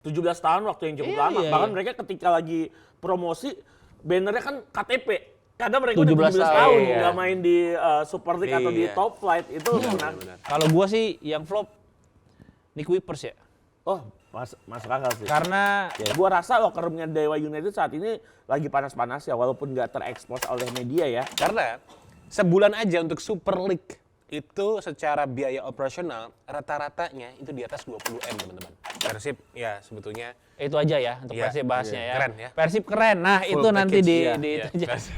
17 tahun waktu yang cukup lama. Bahkan mereka ketika lagi promosi, bannernya kan KTP. Kadang mereka udah 17 tahun nggak main di Super League atau di Top Flight. Itu benar. Kalau gua sih yang flop Nick Wipers ya. Oh, masuk akal sih. Karena gua rasa locker room-nya Dewa United saat ini lagi panas-panas ya, walaupun nggak terekspos oleh media ya. Karena sebulan aja untuk Super League itu secara biaya operasional rata-ratanya itu di atas 20M teman-teman. Persib ya sebetulnya itu aja ya untuk Persib bahasnya ya. Keren ya. Persib keren. Nah, Full itu nanti package, di itu aja.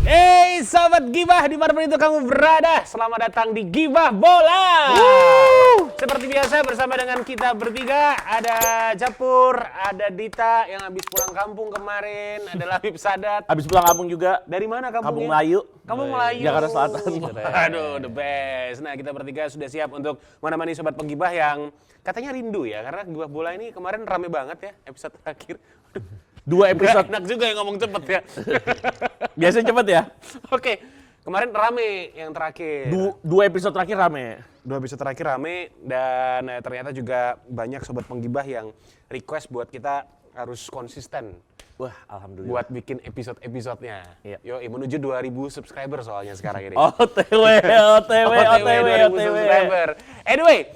Hey Sobat Gibah, dimanapun itu kamu berada, selamat datang di Gibah Bola. Seperti biasa bersama dengan kita bertiga, ada Japur, ada Dita yang habis pulang kampung kemarin, ada Labib Sadat. Habis pulang kampung juga. Dari mana kampungnya? Kampung Melayu. Kampung Melayu. Jakarta Selatan. Aduh, the best. Nah, kita bertiga sudah siap untuk menemani Sobat Penggibah yang katanya rindu ya, karena Gibah Bola ini kemarin rame banget ya episode terakhir. 2 episode. Enak juga yang ngomong cepet ya. Biasanya cepet ya. Oke, kemarin rame yang terakhir. 2 episode terakhir rame. 2 episode terakhir rame dan ternyata juga banyak Sobat Penggibah yang request buat kita harus konsisten. Wah, alhamdulillah. Buat bikin episode-episodenya. Iya. Yoi, menuju 2000 subscriber soalnya sekarang ini. OTW 2000 subscriber. Anyway,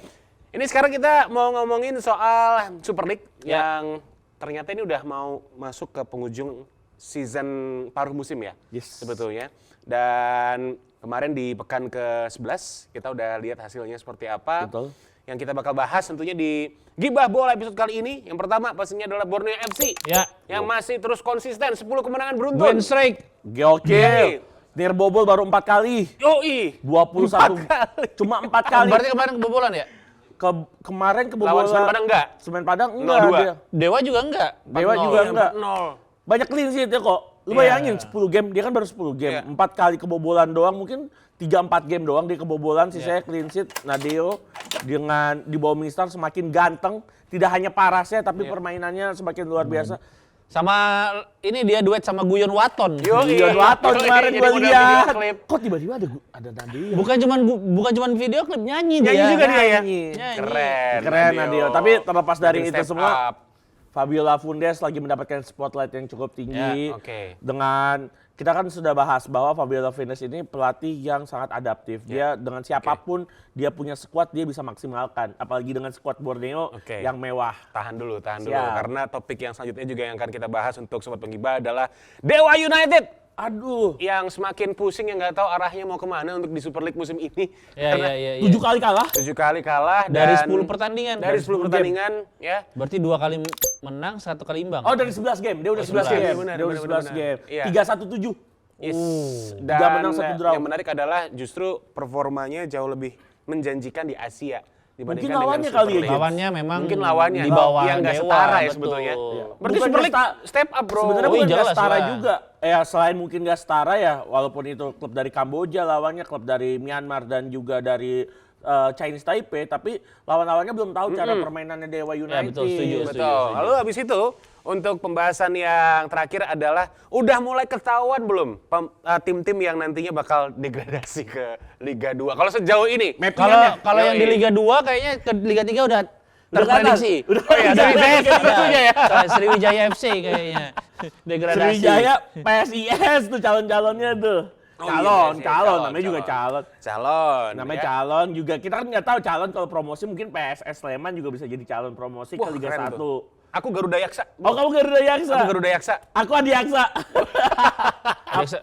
ini sekarang kita mau ngomongin soal Super League yang ternyata ini udah mau masuk ke penghujung season paruh musim ya, sebetulnya. Dan kemarin di pekan ke-11 kita udah lihat hasilnya seperti apa. Betul. Yang kita bakal bahas tentunya di Gibah Bola episode kali ini. Yang pertama pastinya adalah Borneo FC. Ya. Yang masih terus konsisten, 10 kemenangan beruntun. Win streak. Gokil. Nirbobol baru 4 kali. Yoi. 21. Cuma 4 kali. Berarti kemarin kebobolan ya? Kemarin kebobolan. Lawan Semen Padang enggak? Semen Padang enggak. 0-2. Dia. Dewa juga enggak. Dewa juga enggak. 4-0. Banyak clean sheet ya kok. Lu bayangin 10 game, dia kan baru 10 game. 4 kali kebobolan doang, mungkin 3-4 game doang dia kebobolan, sisanya clean sheet. Nadeo dengan di bawah Minstar semakin ganteng. Tidak hanya parasnya, tapi permainannya semakin luar biasa. Sama ini dia duet sama Guyon Waton. Guyon Waton kemarin jadi gua udah lihat. video klip. Kok tiba-tiba ada Nadeo? Bukan cuman video klip, nyanyi dia. Nyanyi juga dia ya? Nyanyi. Keren. Keren Nadeo. Tapi terlepas dari Makin itu step semua, up. Fabiola Fundes lagi mendapatkan spotlight yang cukup tinggi. Ya, oke. Dengan kita kan sudah bahas bahwa Fabiola Fundes ini pelatih yang sangat adaptif. Dia dengan siapapun dia punya squad dia bisa maksimalkan. Apalagi dengan squad Borneo yang mewah. Tahan dulu. Siap. Karena topik yang selanjutnya juga yang akan kita bahas untuk Sobat Penggibah adalah Dewa United. Aduh. Yang semakin pusing yang nggak tahu arahnya mau kemana untuk di Super League musim ini. Iya. 7 kali kalah. 7 kali kalah Dari dan 10 pertandingan. Dari 10 pertandingan ya. Berarti 2 kali menang, 1 kali imbang. Oh, dari 11 game. Dia udah 11 game. Benar, Dia udah 11 game. Iya. 3-1-7. Yes. 3 menang, 1 draw. Yang menarik adalah justru performanya jauh lebih menjanjikan di Asia. Mungkin dibandingkan lawannya dengan kali Super ya. League. Lawannya memang Mungkin lawannya di bawah yang nggak Dewa, setara ya betul. sebetulnya. Iya. Berarti Bukan Super League nggak step up bro. Sebenarnya Oh, bukan jelas nggak setara lah. juga. Selain mungkin nggak setara ya, walaupun itu klub dari Kamboja lawannya, klub dari Myanmar dan juga dari Chinese Taipei, tapi lawan-lawannya belum tahu cara permainannya Dewa United. betul, setuju. Betul. Lalu habis itu untuk pembahasan yang terakhir adalah udah mulai ketahuan belum tim-tim yang nantinya bakal degradasi ke Liga 2. Kalau sejauh ini Kalau yang di Liga 2 kayaknya ke Liga 3 udah terprediksi. Oh iya, Sriwijaya tentunya ya. Sriwijaya FC kayaknya. Degradasi. Sriwijaya, PSIS tuh calon-calonnya tuh. Oh iya, calon, namanya juga calon. Calon. Namanya ya. calon juga, kita kan nggak tahu calon kalau promosi mungkin PSS Sleman juga bisa jadi calon promosi Wah, ke Liga keren 1. tuh. Aku Garuda Yaksa. Oh, kamu Garuda Yaksa? Aku Garuda Yaksa. Aku Adi Yaksa.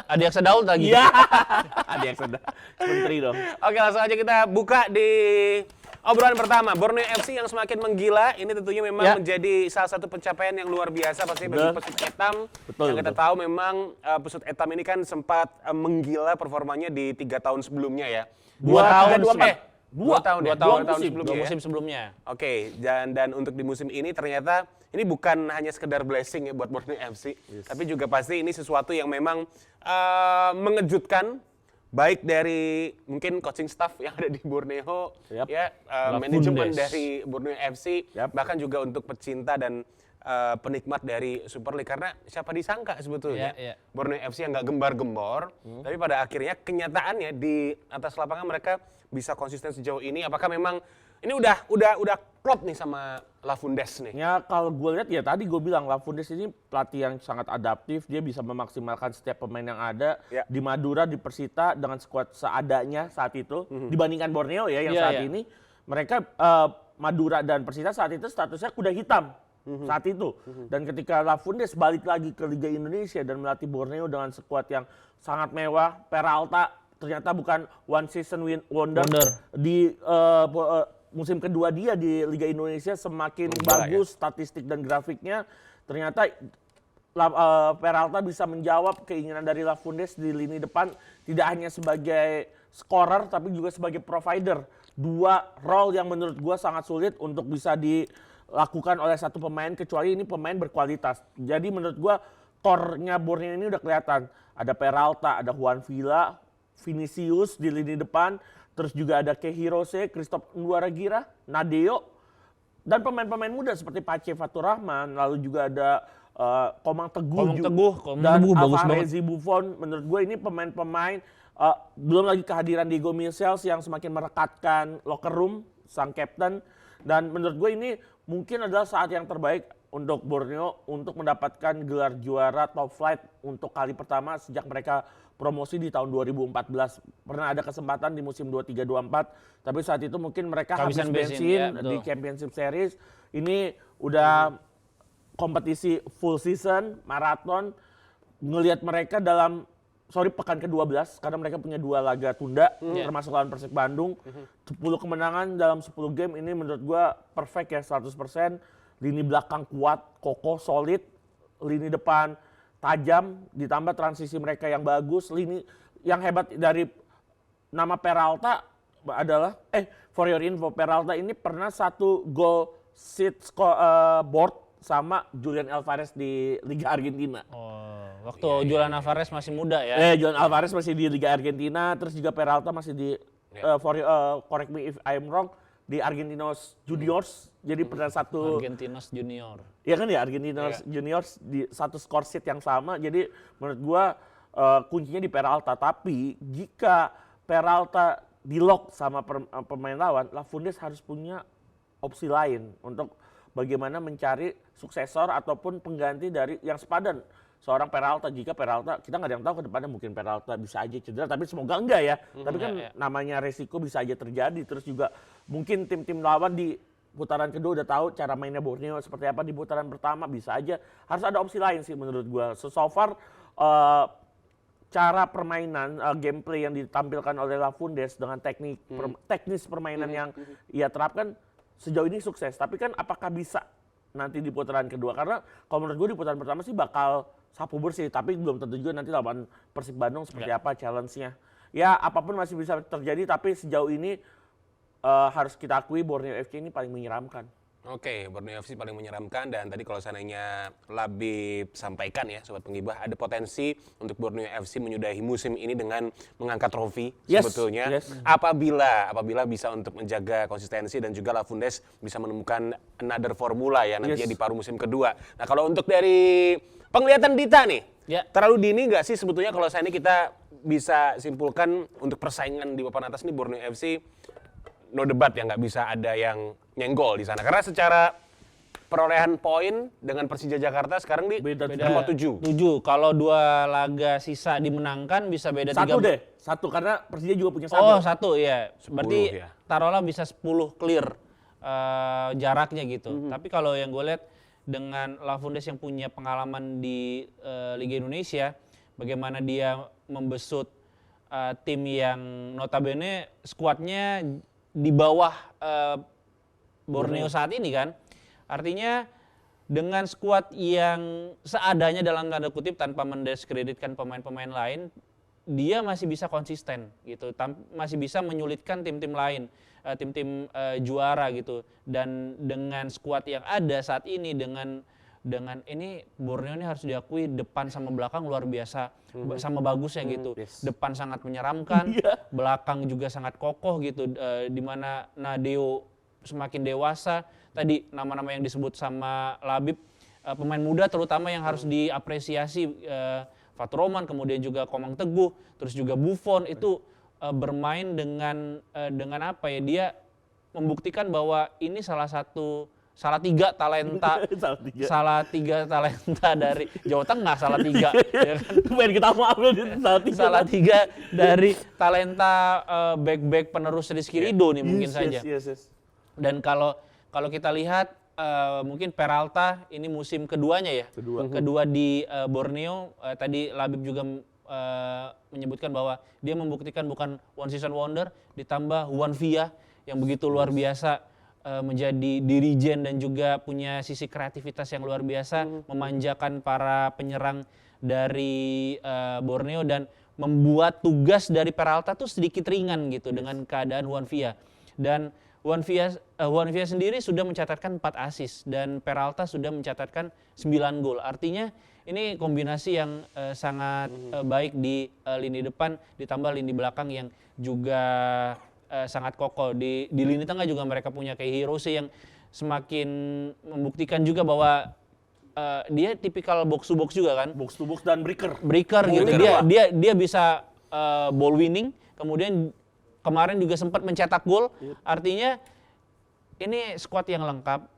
Adi Aksa Daud lagi. Iya. Adi Yaksa, menteri dong. Oke, langsung aja kita buka di obrolan pertama. Borneo FC yang semakin menggila, ini tentunya memang menjadi salah satu pencapaian yang luar biasa pasti bagi Pesut Etam. Betul, yang kita tahu memang Pesut Etam ini kan sempat menggila performanya di 3 tahun sebelumnya ya. 2 tahun. 2 tahun ya? 2 sebelumnya. musim sebelumnya. Oke, dan untuk di musim ini ternyata ini bukan hanya sekedar blessing ya buat Borneo FC, tapi juga pasti ini sesuatu yang memang mengejutkan, baik dari mungkin coaching staff yang ada di Borneo, ya manajemen dari Borneo FC, bahkan juga untuk pecinta dan penikmat dari Super League, karena siapa disangka sebetulnya Iya, iya. Borneo FC yang nggak gembar-gembor, tapi pada akhirnya kenyataannya di atas lapangan mereka bisa konsisten sejauh ini. Apakah memang ini udah klop nih sama Lafundes nih? Ya kalau gue lihat ya tadi gue bilang Lafundes ini pelatih yang sangat adaptif, dia bisa memaksimalkan setiap pemain yang ada Ya. di Madura, di Persita dengan skuad seadanya saat itu dibandingkan Borneo ya yang Iya, saat iya. ini mereka Madura dan Persita saat itu statusnya kuda hitam saat itu. Dan ketika Lafundes balik lagi ke Liga Indonesia dan melatih Borneo dengan skuad yang sangat mewah, Peralta ternyata bukan one season wonder. Di musim kedua dia di Liga Indonesia semakin Berubah, bagus statistik dan grafiknya, ternyata Peralta bisa menjawab keinginan dari Lafundes di lini depan, tidak hanya sebagai scorer tapi juga sebagai provider. Dua role yang menurut gua sangat sulit untuk bisa dilakukan oleh satu pemain, kecuali ini pemain berkualitas. Jadi menurut gua core-nya Borneo ini udah kelihatan. Ada Peralta, ada Juan Villa, Vinicius di lini depan, terus juga ada Kehirose, Christophe Nduaragira, Nadeo, dan pemain-pemain muda seperti Pace Faturrahman, lalu juga ada Komang Teguh, dan bagus banget. Alvarez Buffon. Menurut gue ini pemain-pemain, belum lagi kehadiran Diego Michels yang semakin merekatkan locker room, sang kapten. Dan menurut gue ini mungkin adalah saat yang terbaik untuk Borneo untuk mendapatkan gelar juara top flight untuk kali pertama sejak mereka promosi di tahun 2014. Pernah ada kesempatan di musim 23-24, tapi saat itu mungkin mereka habis Kehabisan bensin ya, di betul. Championship Series. Ini udah kompetisi full season, maraton, ngelihat mereka dalam pekan ke-12 karena mereka punya 2 laga tunda termasuk lawan Persib Bandung. 10 kemenangan dalam 10 game ini menurut gua perfect ya 100%. Lini belakang kuat, kokoh, solid, lini depan tajam, ditambah transisi mereka yang bagus. Lini yang hebat dari nama Peralta adalah for your info, Peralta ini pernah 1 goal board sama Julian Alvarez di Liga Argentina. Oh, waktu Julian Alvarez masih muda ya. Julian Alvarez masih di Liga Argentina, terus juga Peralta masih di correct me if I'm wrong, di Argentinos Juniors. Jadi pernah satu Argentinos Junior. ya kan ya Argentinos Juniors di satu score sheet yang sama. Jadi menurut gua kuncinya di Peralta. Tapi jika Peralta di lock sama pemain lawan, Lafundes harus punya opsi lain untuk bagaimana mencari suksesor ataupun pengganti dari yang sepadan seorang Peralta. Jika Peralta, kita nggak ada yang tahu ke depannya, mungkin Peralta bisa aja cedera, tapi semoga enggak ya. Tapi kan namanya resiko bisa aja terjadi. Terus juga mungkin tim-tim lawan di putaran kedua udah tahu cara mainnya Borneo seperti apa di putaran pertama, bisa aja. Harus ada opsi lain sih menurut gua. So far cara permainan, gameplay yang ditampilkan oleh Lafundes dengan teknis permainan yang ia terapkan sejauh ini sukses. Tapi kan apakah bisa nanti di putaran kedua? Karena kalau menurut gue di putaran pertama sih bakal sapu bersih, tapi belum tentu juga nanti lawan Persib Bandung seperti apa challenge-nya. Ya apapun masih bisa terjadi, tapi sejauh ini harus kita akui Borneo FC ini paling menyeramkan. Oke, Borneo FC paling menyeramkan, dan tadi kalau seandainya Labib sampaikan ya Sobat Penggibah, ada potensi untuk Borneo FC menyudahi musim ini dengan mengangkat trofi sebetulnya. Apabila bisa untuk menjaga konsistensi dan juga Lafundes bisa menemukan another formula ya nantinya di paruh musim kedua. Nah kalau untuk dari penglihatan Dita nih, terlalu dini nggak sih sebetulnya kalau seandainya kita bisa simpulkan untuk persaingan di papan atas ini Borneo FC no debat ya, nggak bisa ada yang nyenggol di sana. Karena secara perolehan poin dengan Persija Jakarta sekarang di nomor 7. 7. Kalau 2 laga sisa dimenangkan bisa beda 3. Satu karena Persija juga punya 1. Oh, 1 ya. Berarti 10, ya. taruhlah bisa 10 clear jaraknya gitu. Tapi kalau yang gue lihat dengan Lafundes yang punya pengalaman di Liga Indonesia, bagaimana dia membesut tim yang notabene skuadnya di bawah Borneo saat ini kan. Artinya dengan skuad yang seadanya dalam tanda kutip tanpa mendiskreditkan pemain-pemain lain, dia masih bisa konsisten gitu, masih bisa menyulitkan tim-tim lain, tim-tim juara gitu. Dan dengan skuad yang ada saat ini, dengan ini Borneo ini harus diakui depan sama belakang luar biasa sama bagusnya gitu. Depan sangat menyeramkan, belakang juga sangat kokoh gitu, di mana Nadeo semakin dewasa. Tadi nama-nama yang disebut sama Labib pemain muda terutama yang harus diapresiasi, Fatur Roman, kemudian juga Komang Teguh, terus juga Buffon itu bermain dengan apa ya, dia membuktikan bahwa ini salah tiga talenta dari Jawa Tengah, salah tiga ya kan? Main kita maafin salah tiga dari talenta back penerus Rizky Ridho nih mungkin saja. Yes. Dan kalau kita lihat mungkin Peralta ini musim keduanya ya, kedua di Borneo. Tadi Labib juga menyebutkan bahwa dia membuktikan bukan one season wonder, ditambah Juan Villa yang begitu luar biasa, menjadi dirijen dan juga punya sisi kreativitas yang luar biasa, memanjakan para penyerang dari Borneo dan membuat tugas dari Peralta tuh sedikit ringan gitu dengan keadaan Juan Villa. Dan Juan Villa sendiri sudah mencatatkan 4 assist dan Peralta sudah mencatatkan 9 gol. Artinya ini kombinasi yang sangat baik di lini depan, ditambah lini belakang yang juga sangat kokoh. Di lini tengah juga mereka punya kayak Hirose yang semakin membuktikan juga bahwa dia tipikal box to box juga kan. Box to box dan breaker Gitu. Dia bisa ball winning, kemudian kemarin juga sempat mencetak gol. Artinya ini skuad yang lengkap.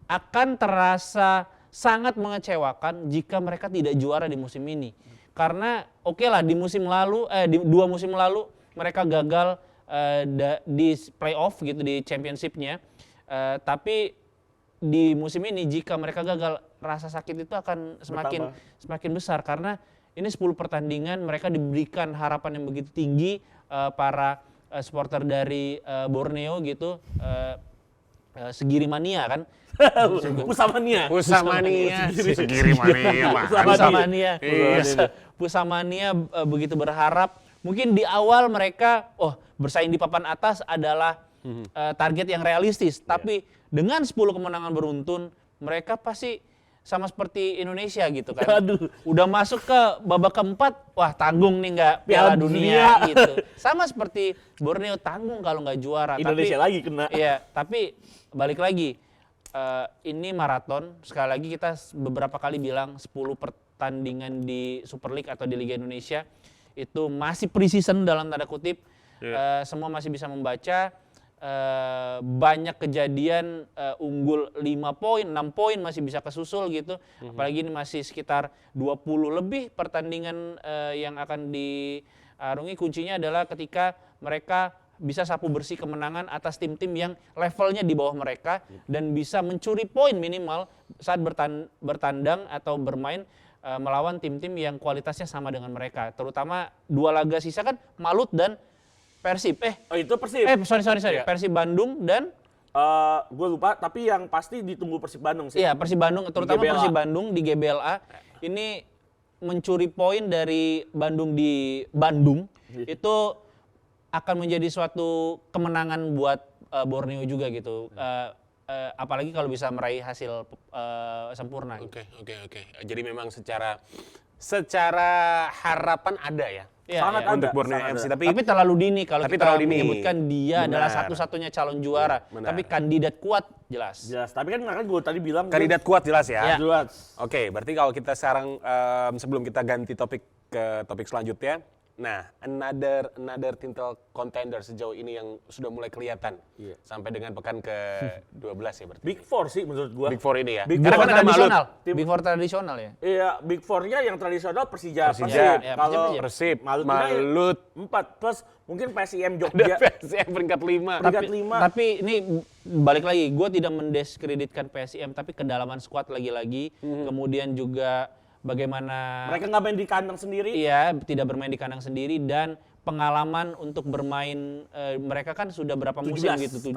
Akan terasa sangat mengecewakan jika mereka tidak juara di musim ini. Karena oke lah di 2 musim lalu mereka gagal di playoff gitu, di championship-nya, tapi di musim ini jika mereka gagal, rasa sakit itu akan semakin besar karena ini 10 pertandingan mereka diberikan harapan yang begitu tinggi, para supporter dari Borneo gitu, Segiri Mania kan. Pusamania. Pusamania begitu berharap. Mungkin di awal mereka bersaing di papan atas adalah target yang realistis. Tapi dengan 10 kemenangan beruntun, mereka pasti sama seperti Indonesia gitu kan. Udah masuk ke babak keempat, wah tanggung nih nggak Piala Dunia gitu. Sama seperti Borneo, tanggung kalau nggak juara. Indonesia lagi kena. Iya, tapi balik lagi, ini maraton. Sekali lagi kita beberapa kali bilang 10 pertandingan di Super League atau di Liga Indonesia itu masih pre-season dalam tanda kutip. Semua masih bisa membaca. Banyak kejadian unggul 5 poin, 6 poin masih bisa kesusul gitu. Apalagi ini masih sekitar 20 lebih pertandingan yang akan diarungi. Kuncinya adalah ketika mereka bisa sapu bersih kemenangan atas tim-tim yang levelnya di bawah mereka dan bisa mencuri poin minimal saat bertandang atau bermain melawan tim-tim yang kualitasnya sama dengan mereka. Terutama 2 laga sisa kan, Malut dan Persib. Itu Persib. Sorry. Yeah. Persib Bandung dan gue lupa, tapi yang pasti ditunggu Persib Bandung sih. Iya, Persib Bandung, terutama Persib Bandung di GBLA. Ini mencuri poin dari Bandung di Bandung. Itu akan menjadi suatu kemenangan buat Borneo juga gitu. Apalagi kalau bisa meraih hasil sempurna. Oke. Jadi memang secara harapan ada ya. Sangat untuk Borneo FC. Tapi terlalu dini kalau kita menyebutkan dia adalah Benar. satu-satunya calon juara. Tapi kandidat kuat jelas. Tapi kan gue tadi bilang kandidat kuat jelas ya. Jelas. Oke, berarti kalau kita sekarang sebelum kita ganti topik ke topik selanjutnya, nah another title contender sejauh ini yang sudah mulai kelihatan sampai dengan pekan ke-12 ya berarti. Big Four sih menurut gue. Big Four ini ya. Big Four tradisional. Big Four tradisional ya. Iya, Big Four-nya yang tradisional Persija. Kalau Persib, Malut 4 plus mungkin PSIM Jogja. PSIM peringkat 5. Tapi ini balik lagi, gue tidak mendiskreditkan PSIM, tapi kedalaman skuad lagi-lagi, kemudian juga bagaimana mereka nggak main di kandang sendiri. Iya, tidak bermain di kandang sendiri dan pengalaman untuk bermain mereka kan sudah berapa musim 17, gitu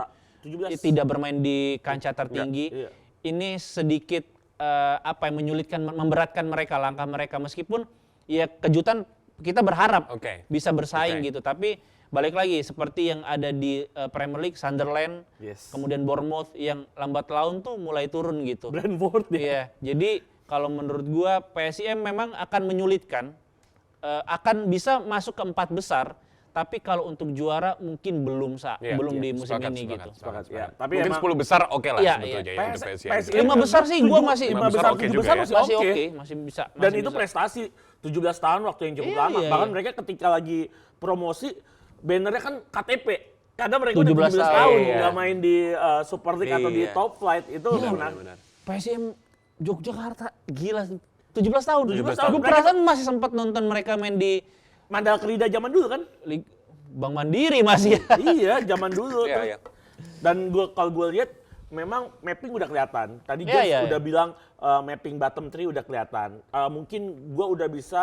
17. Tidak bermain di kancah tertinggi. Iya. Ini sedikit yang menyulitkan, memberatkan mereka, langkah mereka, meskipun ya kejutan kita berharap bisa bersaing gitu. Tapi balik lagi seperti yang ada di Premier League, Sunderland, kemudian Bournemouth yang lambat laun tuh mulai turun gitu. Brentford Iya, jadi kalau menurut gua PSIM memang akan menyulitkan, akan bisa masuk ke 4 besar, Tapi kalau untuk juara mungkin belum belum di musim ini gitu. Sepakat, ya. Tapi Mungkin emang 10 besar oke lah Iya, sebetulnya iya. ya untuk PSIS. PSIS 5 besar sih gua masih 5 besar, oke 7 juga besar ya. masih masih oke. oke, masih bisa. Dan masih itu bisa. prestasi 17 tahun waktu yang cukup Iya, lama. iya, Bahkan iya. mereka ketika lagi promosi, bannernya kan KTP. Karena mereka 17 udah 17 tahun. tahun Iya. nggak main di Super League atau di Iya. Top Flight. Itu menang. Benar. PSM Yogyakarta gila 17 tahun. 17 tahun. Gue perasaan masih sempat nonton mereka main di Mandal Kerida zaman dulu kan? Bank Mandiri masih ya. Iya, zaman dulu. Iya, Terus- iya. Dan kalau gue lihat memang mapping udah kelihatan. Tadi Iya, James iya, udah bilang mapping bottom 3 udah kelihatan. Mungkin gue udah bisa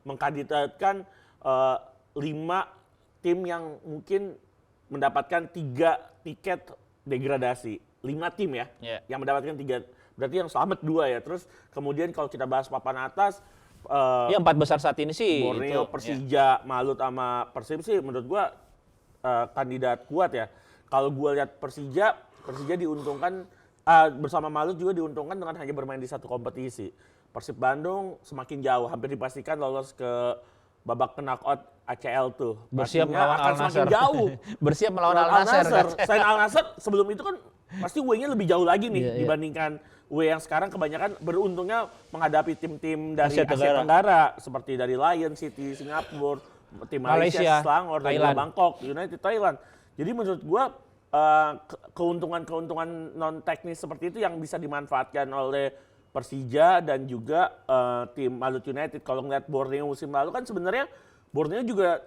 mengkandidatkan 5 tim yang mungkin mendapatkan 3 tiket degradasi. 5 tim ya, Iya. yang mendapatkan 3. Berarti yang selamat 2 ya. Terus kemudian kalau kita bahas papan atas, Ya 4 besar saat ini sih. Borneo, itu, Persija, Malut sama Persib sih menurut gua kandidat kuat ya. Kalau gua lihat Persija diuntungkan bersama Malut juga diuntungkan dengan hanya bermain di satu kompetisi. Persib Bandung semakin jauh, hampir dipastikan lolos ke babak knockout ACL tuh. Bersiap Pastinya melawan akan Al semakin Nassr. jauh. Bersiap melawan Al Al Nassr. Nassr. Selain Al Nassr sebelum itu kan pasti W-nya lebih jauh lagi nih Iya, iya. dibandingkan W yang sekarang kebanyakan beruntungnya menghadapi tim-tim dari Asia Asia Tenggara seperti dari Lion City, Singapura, tim Malaysia, Malaysia, Selangor, dan juga Thailand. Bangkok, United Thailand. Jadi menurut gua keuntungan-keuntungan non teknis seperti itu yang bisa dimanfaatkan oleh Persija dan juga tim Malut United. Kalau ngeliat Borneo musim lalu kan sebenarnya Borneo juga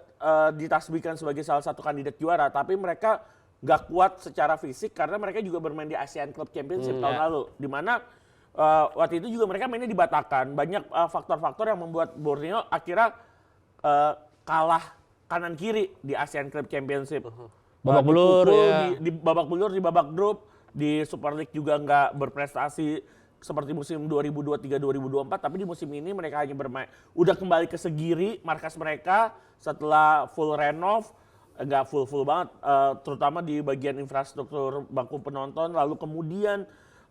ditasbihkan sebagai salah satu kandidat juara, tapi mereka nggak kuat secara fisik karena mereka juga bermain di Asian Club Championship tahun lalu, di mana waktu itu juga mereka mainnya di Batakkan. Banyak faktor-faktor yang membuat Borneo akhirnya kalah kanan kiri di Asian Club Championship. Babak belur, Dipukul ya. di babak belur, di babak grup, di Super League juga nggak berprestasi seperti musim 2023-2024, tapi di musim ini mereka hanya bermain, udah kembali ke segiri markas mereka setelah full renov, nggak full banget, terutama di bagian infrastruktur bangku penonton, lalu kemudian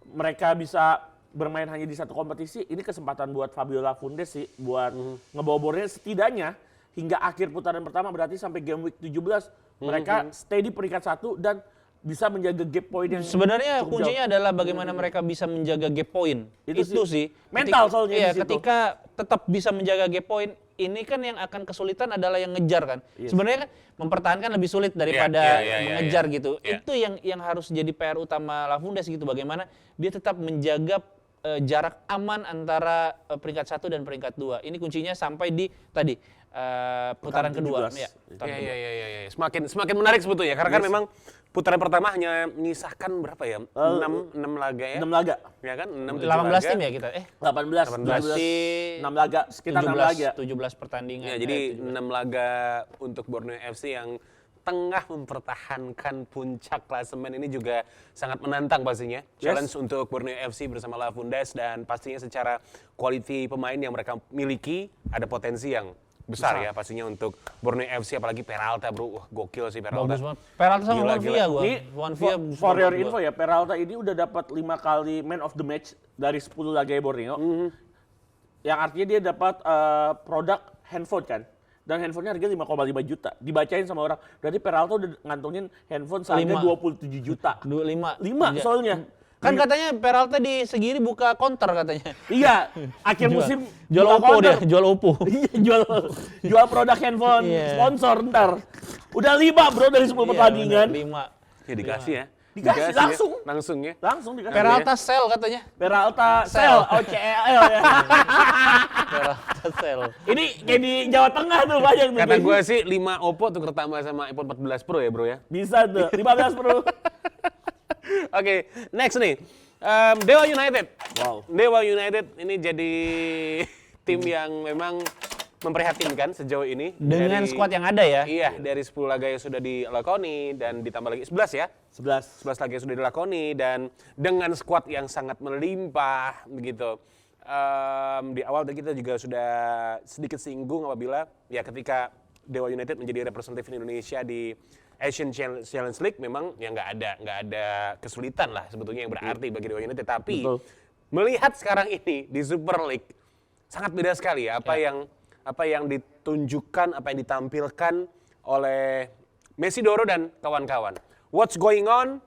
mereka bisa bermain hanya di satu kompetisi. Ini kesempatan buat Fabiola Fundes sih, buat ngebawa Borneo setidaknya hingga akhir putaran pertama, berarti sampai game week 17 mereka stay di peringkat 1 dan bisa menjaga gap point yang Sebenarnya cukup kuncinya adalah bagaimana mereka bisa menjaga gap point. Itu sih. mental soalnya Iya, di situ. ketika tetap bisa menjaga gap point, ini kan yang akan kesulitan adalah yang ngejar kan. Sebenarnya kan mempertahankan lebih sulit daripada mengejar gitu. Iya. Itu yang harus jadi PR utama La Fundes gitu. Bagaimana dia tetap menjaga jarak aman antara peringkat 1 dan peringkat 2. Ini kuncinya sampai di tadi putaran kedua. 17. Ya, putaran kedua. Iya. Semakin menarik sebetulnya karena kan memang putaran pertama hanya menyisakan berapa ya? 6 laga ya. 6 laga. Ya kan? 6 18 tim ya kita. 18. 18. 6 laga, sekitar 6 laga. 17 pertandingan. Ya, jadi 6 laga untuk Borneo FC yang tengah mempertahankan puncak klasemen ini juga sangat menantang pastinya. Challenge untuk Borneo FC bersama La Fundes dan pastinya secara quality pemain yang mereka miliki ada potensi yang besar ya pastinya untuk Borneo FC, apalagi Peralta bro. Wah, gokil sih Peralta. Bagus banget. Peralta sama Gila, Juan Villa gua. Ini Juan Villa for your info ya, Peralta ini udah dapat 5 kali man of the match dari 10 laga Borneo. Yang artinya dia dapat produk handphone kan. Dan handphonenya harga 5,5 juta. Dibacain sama orang. Berarti Peralta udah ngantongin handphone seharga 27 juta. 5. 5 soalnya. Kan katanya Peralta di Segiri buka counter katanya. Iya, akhir musim Jual buka Oppo counter. dia, jual Oppo. Iya, jual produk handphone Iya. sponsor ntar. Udah 5 bro dari 10 pertandingan. 5. Ya dikasih ya. Dikasih ya. langsung. Langsung ya. Langsung dikasih. Peralta sell katanya. Peralta sell, OCL ya. Peralta sell. Ini kayak di Jawa Tengah tuh banyak tuh. Kata gue sih 5 Oppo tuh tambah sama iPhone 14 Pro ya bro ya. Bisa tuh, 15 bro. Oke, next nih. Dewa United. Wow. Dewa United ini jadi tim yang memang memprihatinkan sejauh ini. Dengan squad yang ada ya. Iya, dari 10 laga yang sudah dilakoni dan ditambah lagi 11 ya. 11. 11 laga yang sudah dilakoni dan dengan squad yang sangat melimpah begitu. Di awal tadi kita juga sudah sedikit singgung apabila ya ketika Dewa United menjadi representatif Indonesia di Asian Challenge League memang ya nggak ada kesulitan lah sebetulnya yang berarti bagi Dewa United. Tapi Betul. melihat sekarang ini di Super League sangat beda sekali ya apa yang ditunjukkan, apa yang ditampilkan oleh Messi Doro dan kawan-kawan. What's going on?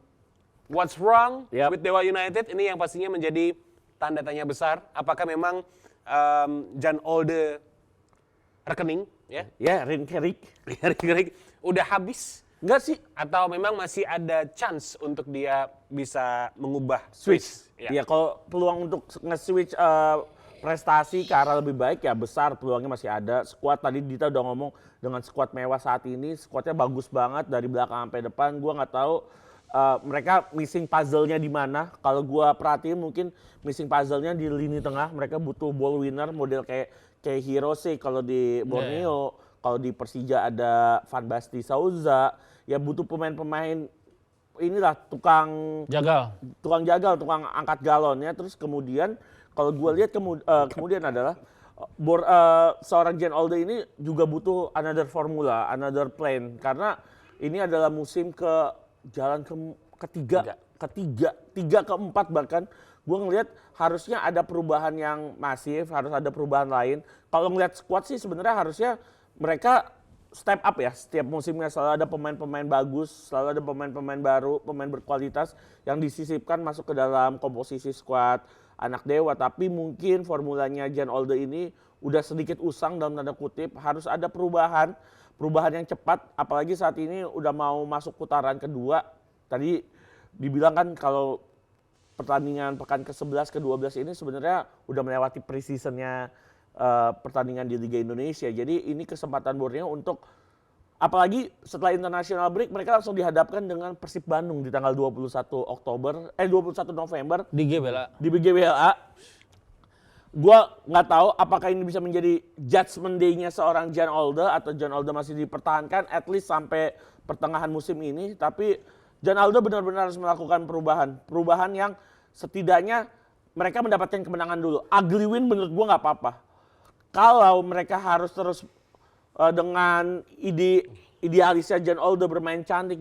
What's wrong with Dewa United? Ini yang pastinya menjadi tanda tanya besar. Apakah memang Jan Olde rekening, ya? Ya, Rinkerik udah habis? Enggak sih. Atau memang masih ada chance untuk dia bisa mengubah Switch. Ya. Ya, kalau peluang untuk nge-switch prestasi ke arah lebih baik ya besar, peluangnya masih ada. Skuad tadi Dita udah ngomong dengan skuad mewah saat ini, skuadnya bagus banget dari belakang sampai depan. Gua nggak tahu mereka missing puzzle-nya di mana. Kalau gua perhatiin mungkin missing puzzle-nya di lini tengah. Mereka butuh ball winner model kayak Hirose kalau di Borneo. Kalau di Persija ada Van Basten Souza. Ya butuh pemain-pemain inilah tukang jagal, tukang angkat galonnya. Terus kemudian kalau gue lihat kemudian adalah seorang Jan Olde ini juga butuh another formula, another plan, karena ini adalah musim ke jalan ketiga, keempat bahkan. Gue ngelihat harusnya ada perubahan yang masif, harus ada perubahan lain. Kalau ngelihat squad sih sebenarnya harusnya mereka step up ya, setiap musimnya selalu ada pemain-pemain bagus, selalu ada pemain-pemain baru, pemain berkualitas yang disisipkan masuk ke dalam komposisi skuad anak dewa. Tapi mungkin formulanya Jan Olde ini udah sedikit usang dalam tanda kutip, harus ada perubahan yang cepat, apalagi saat ini udah mau masuk putaran kedua. Tadi dibilang kan kalau pertandingan pekan ke-11, ke-12 ini sebenarnya udah melewati pre-seasonnya pertandingan di Liga Indonesia. Jadi ini kesempatan Borneo untuk, apalagi setelah international break, mereka langsung dihadapkan dengan Persib Bandung di tanggal 21 November di GBLA. Di GBLA. Gua nggak tahu apakah ini bisa menjadi judgment day-nya seorang Jan Olde atau Jan Olde masih dipertahankan at least sampai pertengahan musim ini. Tapi Jan Olde benar-benar harus melakukan perubahan yang setidaknya mereka mendapatkan kemenangan dulu. Ugly win menurut gua nggak apa-apa. Kalau mereka harus terus dengan idealisnya Jan Olde bermain cantik,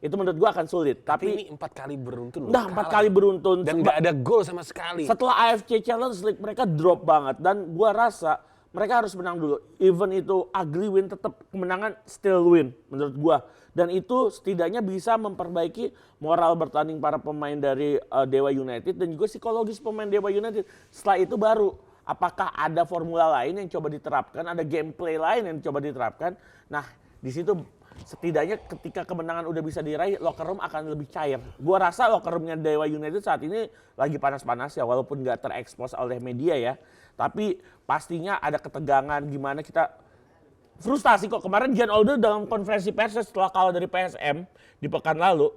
itu menurut gua akan sulit. Tapi ini 4 kali beruntun. Nah, 4 kali beruntun. Dan nggak ada gol sama sekali. Setelah AFC Challenge League mereka drop banget. Dan gua rasa mereka harus menang dulu. Even itu ugly win, tetap kemenangan still win menurut gua. Dan itu setidaknya bisa memperbaiki moral bertanding para pemain dari Dewa United dan juga psikologis pemain Dewa United. Setelah itu baru apakah ada formula lain yang coba diterapkan, ada gameplay lain yang coba diterapkan. Nah, di situ setidaknya ketika kemenangan udah bisa diraih, locker room akan lebih cair. Gua rasa locker roomnya Dewa United saat ini lagi panas-panas ya, walaupun nggak terekspos oleh media ya. Tapi pastinya ada ketegangan gimana kita frustasi kok. Kemarin Jan Olde dalam konferensi pers setelah kalah dari PSM di pekan lalu,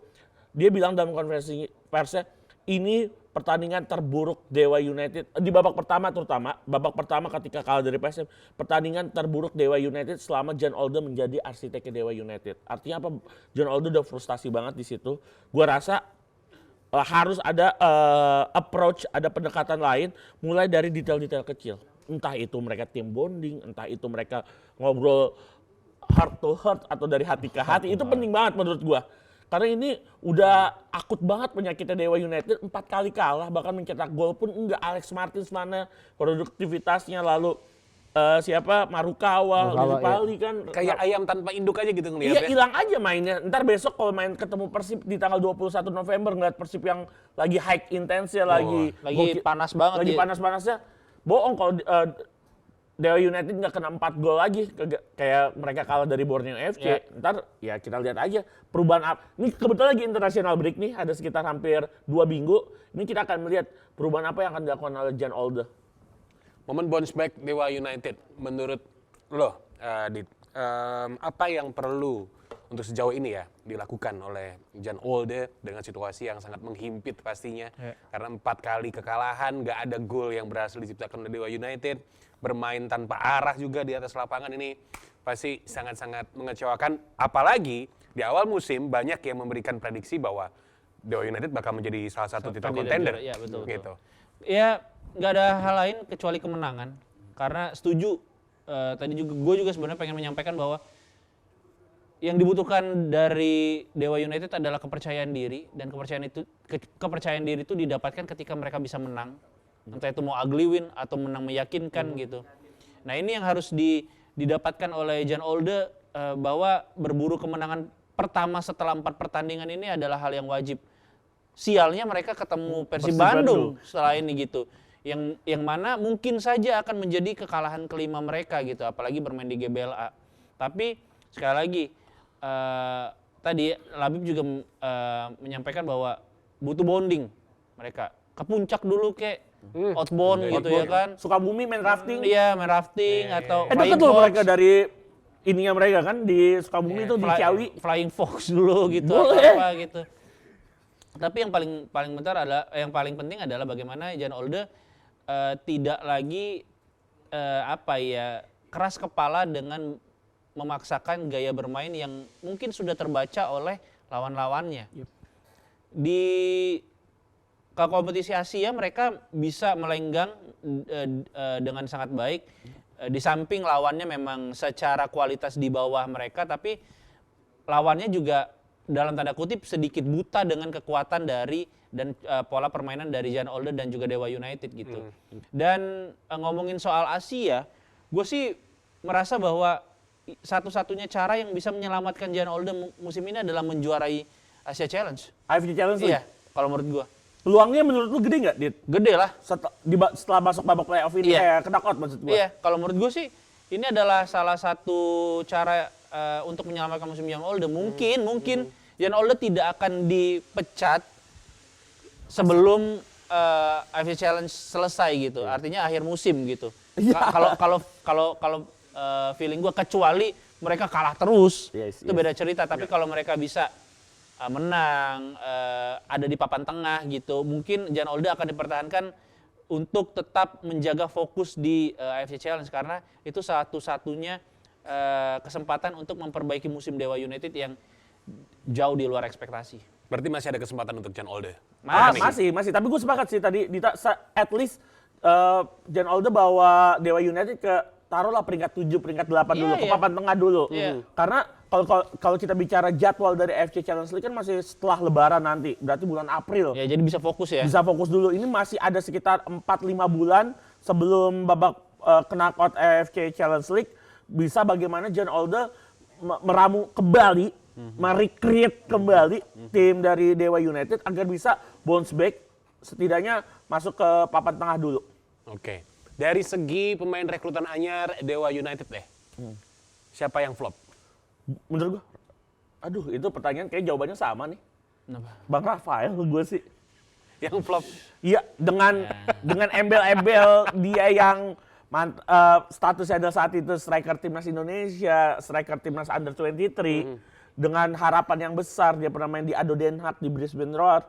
dia bilang dalam konferensi persnya, ini pertandingan terburuk Dewa United di babak pertama, terutama babak pertama ketika kalah dari PSM, pertandingan terburuk Dewa United selama Jan Olde menjadi arsiteknya Dewa United. Artinya apa? Jan Olde udah frustasi banget di situ. Gua rasa harus ada approach, ada pendekatan lain mulai dari detail-detail kecil. Entah itu mereka team bonding, entah itu mereka ngobrol heart to heart atau dari hati ke hati. Itu penting banget menurut gua. Karena ini udah akut banget penyakitnya Dewa United, 4 kali kalah, bahkan mencetak gol pun enggak. Alex Martins mana produktivitasnya, lalu siapa Marukawa, Pali kan kayak ayam tanpa induk aja gitu ngeliatnya. Iya, hilang aja mainnya. Ntar besok kalau main ketemu Persib di tanggal 21 November ngeliat Persib yang lagi high intense ya, lagi panas banget. Lagi panas-panasnya. Bohong kalau Dewa United nggak kena 4 gol lagi kayak mereka kalah dari Borneo FC. Yeah. Ntar ya kita lihat aja perubahan apa. Ini kebetulan lagi international break nih, ada sekitar hampir 2 minggu. Ini kita akan melihat perubahan apa yang akan dilakukan oleh Jan Olde. Momen bounce back Dewa United menurut lo, apa yang perlu untuk sejauh ini ya dilakukan oleh Jan Olde dengan situasi yang sangat menghimpit pastinya. Karena 4 kali kekalahan, nggak ada gol yang berhasil diciptakan oleh Dewa United, bermain tanpa arah juga di atas lapangan, ini pasti sangat-sangat mengecewakan. Apalagi di awal musim banyak yang memberikan prediksi bahwa Dewa United bakal menjadi salah satu title contender. Ya, betul. Gitu. Ya, nggak ada hal lain kecuali kemenangan. Karena setuju, tadi juga gue juga sebenarnya pengen menyampaikan bahwa yang dibutuhkan dari Dewa United adalah kepercayaan diri, dan kepercayaan diri itu didapatkan ketika mereka bisa menang, entah itu mau ugly win atau menang meyakinkan gitu. Nah, ini yang harus didapatkan oleh Jan Olde bahwa berburu kemenangan pertama setelah 4 pertandingan ini adalah hal yang wajib. Sialnya mereka ketemu Persib Bandung setelah ini gitu. Yang mana mungkin saja akan menjadi kekalahan kelima mereka gitu, apalagi bermain di GBLA. Tapi sekali lagi tadi Labib juga menyampaikan bahwa butuh bonding mereka. Ke puncak dulu kayak outbound gitu ya kan. Sukabumi main rafting. Iya, main rafting atau Deket loh mereka dari ininya mereka kan di Sukabumi itu di Ciawi. Flying Fox dulu gitu Boleh. apa gitu. Tapi yang paling penting adalah bagaimana Jan Olde tidak lagi keras kepala dengan memaksakan gaya bermain yang mungkin sudah terbaca oleh lawan-lawannya. Yep. Ke kompetisi Asia mereka bisa melenggang dengan sangat baik. Di samping lawannya memang secara kualitas di bawah mereka, tapi lawannya juga dalam tanda kutip sedikit buta dengan kekuatan dan pola permainan dari Jan Olde dan juga Dewa United gitu. Dan ngomongin soal Asia, gue sih merasa bahwa satu-satunya cara yang bisa menyelamatkan Jan Olde musim ini adalah menjuarai Asia Challenge. AFC Challenge League. Iya, kalau menurut gue. Peluangnya menurut lu gede nggak, Dit? Gede lah. Setelah masuk babak playoff ini, knockout maksud gua. Iya, kalau menurut gue sih ini adalah salah satu cara untuk menyelamatkan musim Jan Olde. Mungkin Jan Olde tidak akan dipecat sebelum AFC Challenge selesai gitu. Artinya akhir musim gitu. Kalau feeling gue, kecuali mereka kalah terus, itu beda cerita. Tapi kalau mereka bisa menang, ada di papan tengah gitu, mungkin Jan Olde akan dipertahankan untuk tetap menjaga fokus di AFC Challenge, karena itu satu-satunya kesempatan untuk memperbaiki musim Dewa United yang jauh di luar ekspektasi. Berarti masih ada kesempatan untuk Jan Olde? Masih. Tapi gue sepakat sih tadi, at least Jan Olde bawa Dewa United ke taruhlah peringkat 7, peringkat 8 dulu, ke papan tengah dulu. Karena kalau kita bicara jadwal dari AFC Challenge League kan masih setelah Lebaran nanti, berarti bulan April. Ya, jadi bisa fokus ya. Bisa fokus dulu. Ini masih ada sekitar 4-5 bulan sebelum babak knockout AFC Challenge League. Bisa bagaimana Jan Olde meramu kembali, merecreate kembali tim dari Dewa United agar bisa bounce back, setidaknya masuk ke papan tengah dulu. Oke. Dari segi pemain rekrutan anyar Dewa United deh, siapa yang flop? Menurut gue, aduh itu pertanyaan kayak jawabannya sama nih. Kenapa? Bang Rafael gue sih. Yang flop? Iya, dengan embel-embel dia yang statusnya adalah saat itu striker timnas Indonesia, striker timnas under 23, dengan harapan yang besar, dia pernah main di ADO Den Haag, di Brisbane Roar.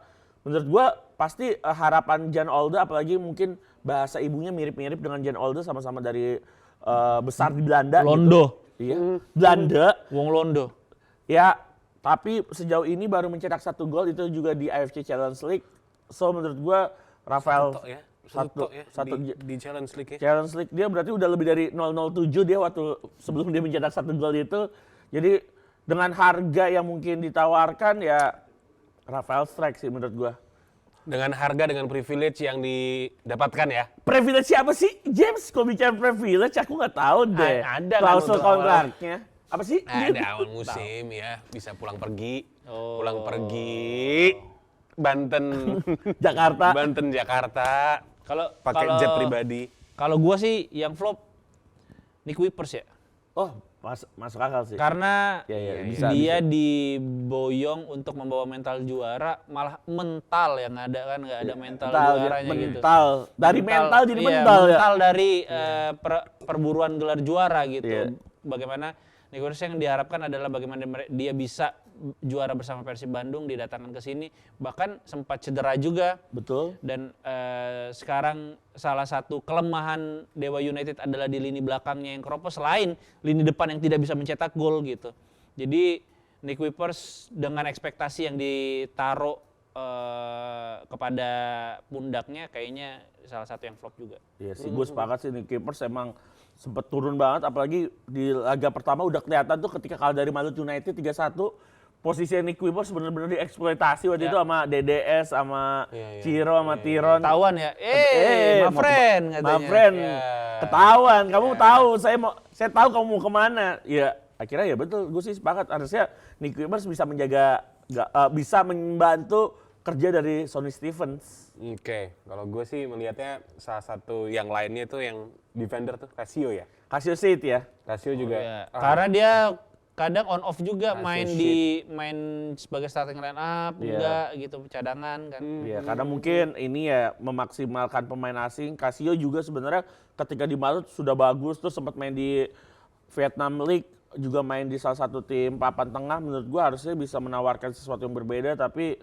Menurut gue pasti harapan Jan Olde, apalagi mungkin bahasa ibunya mirip-mirip dengan Jan Olde, sama-sama dari besar di Belanda. Londo. Gitu. Iya, Belanda. Wong Londo. Ya, tapi sejauh ini baru mencetak 1 gol, itu juga di AFC Challenge League. So menurut gue Rafael satu di Challenge League ya. Challenge League dia berarti udah lebih dari 007 dia waktu sebelum dia mencetak 1 gol itu. Jadi dengan harga yang mungkin ditawarkan ya Rafael strike sih menurut gue. Dengan harga, dengan privilege yang didapatkan ya. Privilege siapa sih? James, kalau bicara privilege aku nggak tahu deh. Ada klausul kontraknya. Apa sih? Ada awal musim ya, bisa pulang pergi. Pulang pergi. Banten. Jakarta. Banten, Jakarta. Kalau pakai jet pribadi. Kalau gua sih yang flop Nick Wipers ya. Oh, masuk akal sih. Karena bisa. Dia diboyong untuk membawa mental juara, malah mental yang ada kan, nggak ada mental juaranya gitu. Dari mental jadi iya, mental ya. Mental dari perburuan gelar juara gitu. Iya. Bagaimana Nick Wipers yang diharapkan adalah bagaimana dia bisa juara bersama Persib Bandung, didatangkan ke sini, bahkan sempat cedera juga. Betul. Dan sekarang salah satu kelemahan Dewa United adalah di lini belakangnya yang keropos, selain lini depan yang tidak bisa mencetak gol gitu. Jadi Nick Wipers dengan ekspektasi yang ditaruh kepada pundaknya kayaknya salah satu yang flop juga. Iya sih, gue sepakat sih Nick Wipers emang sempat turun banget, apalagi di laga pertama udah kelihatan tuh ketika kalah dari Malut United 3-1. Posisi Nick Wipers benar-benar dieksploitasi waktu itu sama DDS, sama Ciro, sama Tiron. Tawan ya, my friend katanya. My friend. Ketahuan, kamu tahu, saya tahu kamu mau kemana. Ya, akhirnya ya betul, gue sih sepakat. Harusnya Nick Wimers bisa bisa membantu kerja dari Sonny Stevens. Oke, kalau gue sih melihatnya salah satu yang lainnya itu yang defender tuh Casio ya. Casio Seed ya. Casio juga. Ya. Karena dia kadang on off juga Casio main sebagai starting line up, enggak gitu cadangan kan. Iya, karena mungkin ini ya memaksimalkan pemain asing. Casio juga sebenarnya ketika di Malut sudah bagus, terus sempat main di Vietnam League, juga main di salah satu tim papan tengah. Menurut gua harusnya bisa menawarkan sesuatu yang berbeda, tapi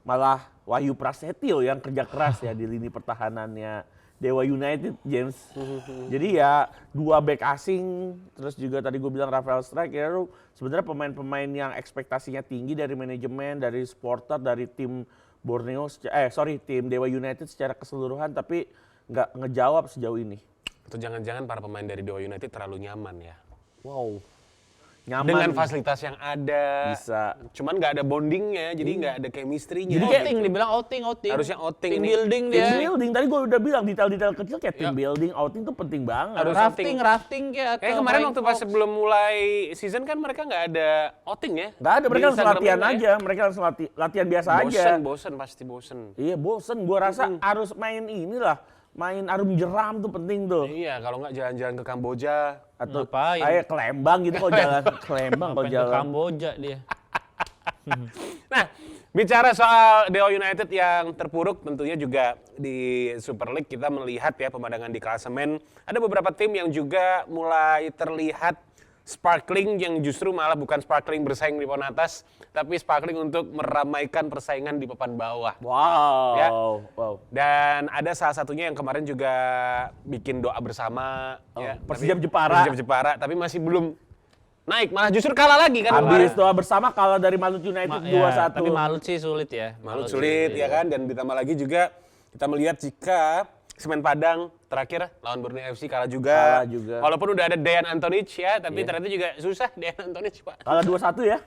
malah Wahyu Prasetyo yang kerja keras ya di lini pertahanannya Dewa United, James. Jadi ya 2 back asing, terus juga tadi gue bilang Rafael Strike ya, sebenarnya pemain-pemain yang ekspektasinya tinggi dari manajemen, dari supporter, dari tim tim Dewa United secara keseluruhan, tapi nggak ngejawab sejauh ini. Atau jangan-jangan para pemain dari Dewa United terlalu nyaman ya. Wow, nyaman. Dengan fasilitas yang ada. Bisa. Cuman nggak ada bondingnya, jadi nggak ada chemistry-nya. Jadi Outing, dibilang outing. Harusnya outing Team nih. building Tim dia. building, tadi gue udah bilang detail-detail kecil kayak tim building, outing tuh penting banget. Harus Rafting kayak Kayak kemarin waktu pas sebelum mulai season kan mereka nggak ada outing ya. Nggak ada, mereka Di langsung Instagram latihan mereka ya. aja, mereka langsung latihan biasa aja. Pasti bosen. Iya bosen, gue rasa harus main inilah, main arum jeram tuh penting tuh. Iya, kalau nggak jalan-jalan ke Kamboja. Atau Ngapain? kayak ke Lembang gitu kalau jalan ke Lembang kalau Main ke jalan. Kamboja dia. Nah, bicara soal Dewa United yang terpuruk, tentunya juga di Super League kita melihat ya pemandangan di klasemen. Ada beberapa tim yang juga mulai terlihat sparkling, yang justru malah bukan sparkling bersaing di papan atas, tapi sparkling untuk meramaikan persaingan di papan bawah. Wow, Ya. wow. Dan ada salah satunya yang kemarin juga bikin doa bersama. Ya, Persijap tapi- Jepara. Persijap Jepara, tapi masih belum naik, malah justru kalah lagi kan Habis kemarin. doa bersama kalah dari Malut United 2-1. Tapi Malut sih sulit ya. Malut sulit ya kan, dan ditambah lagi juga kita melihat jika Semen Padang terakhir lawan Borneo FC kalah juga. Kalah juga. Walaupun udah ada Dejan Antonic ya, tapi ternyata juga susah Dejan Antonic, Pak. Kalah 2-1 ya.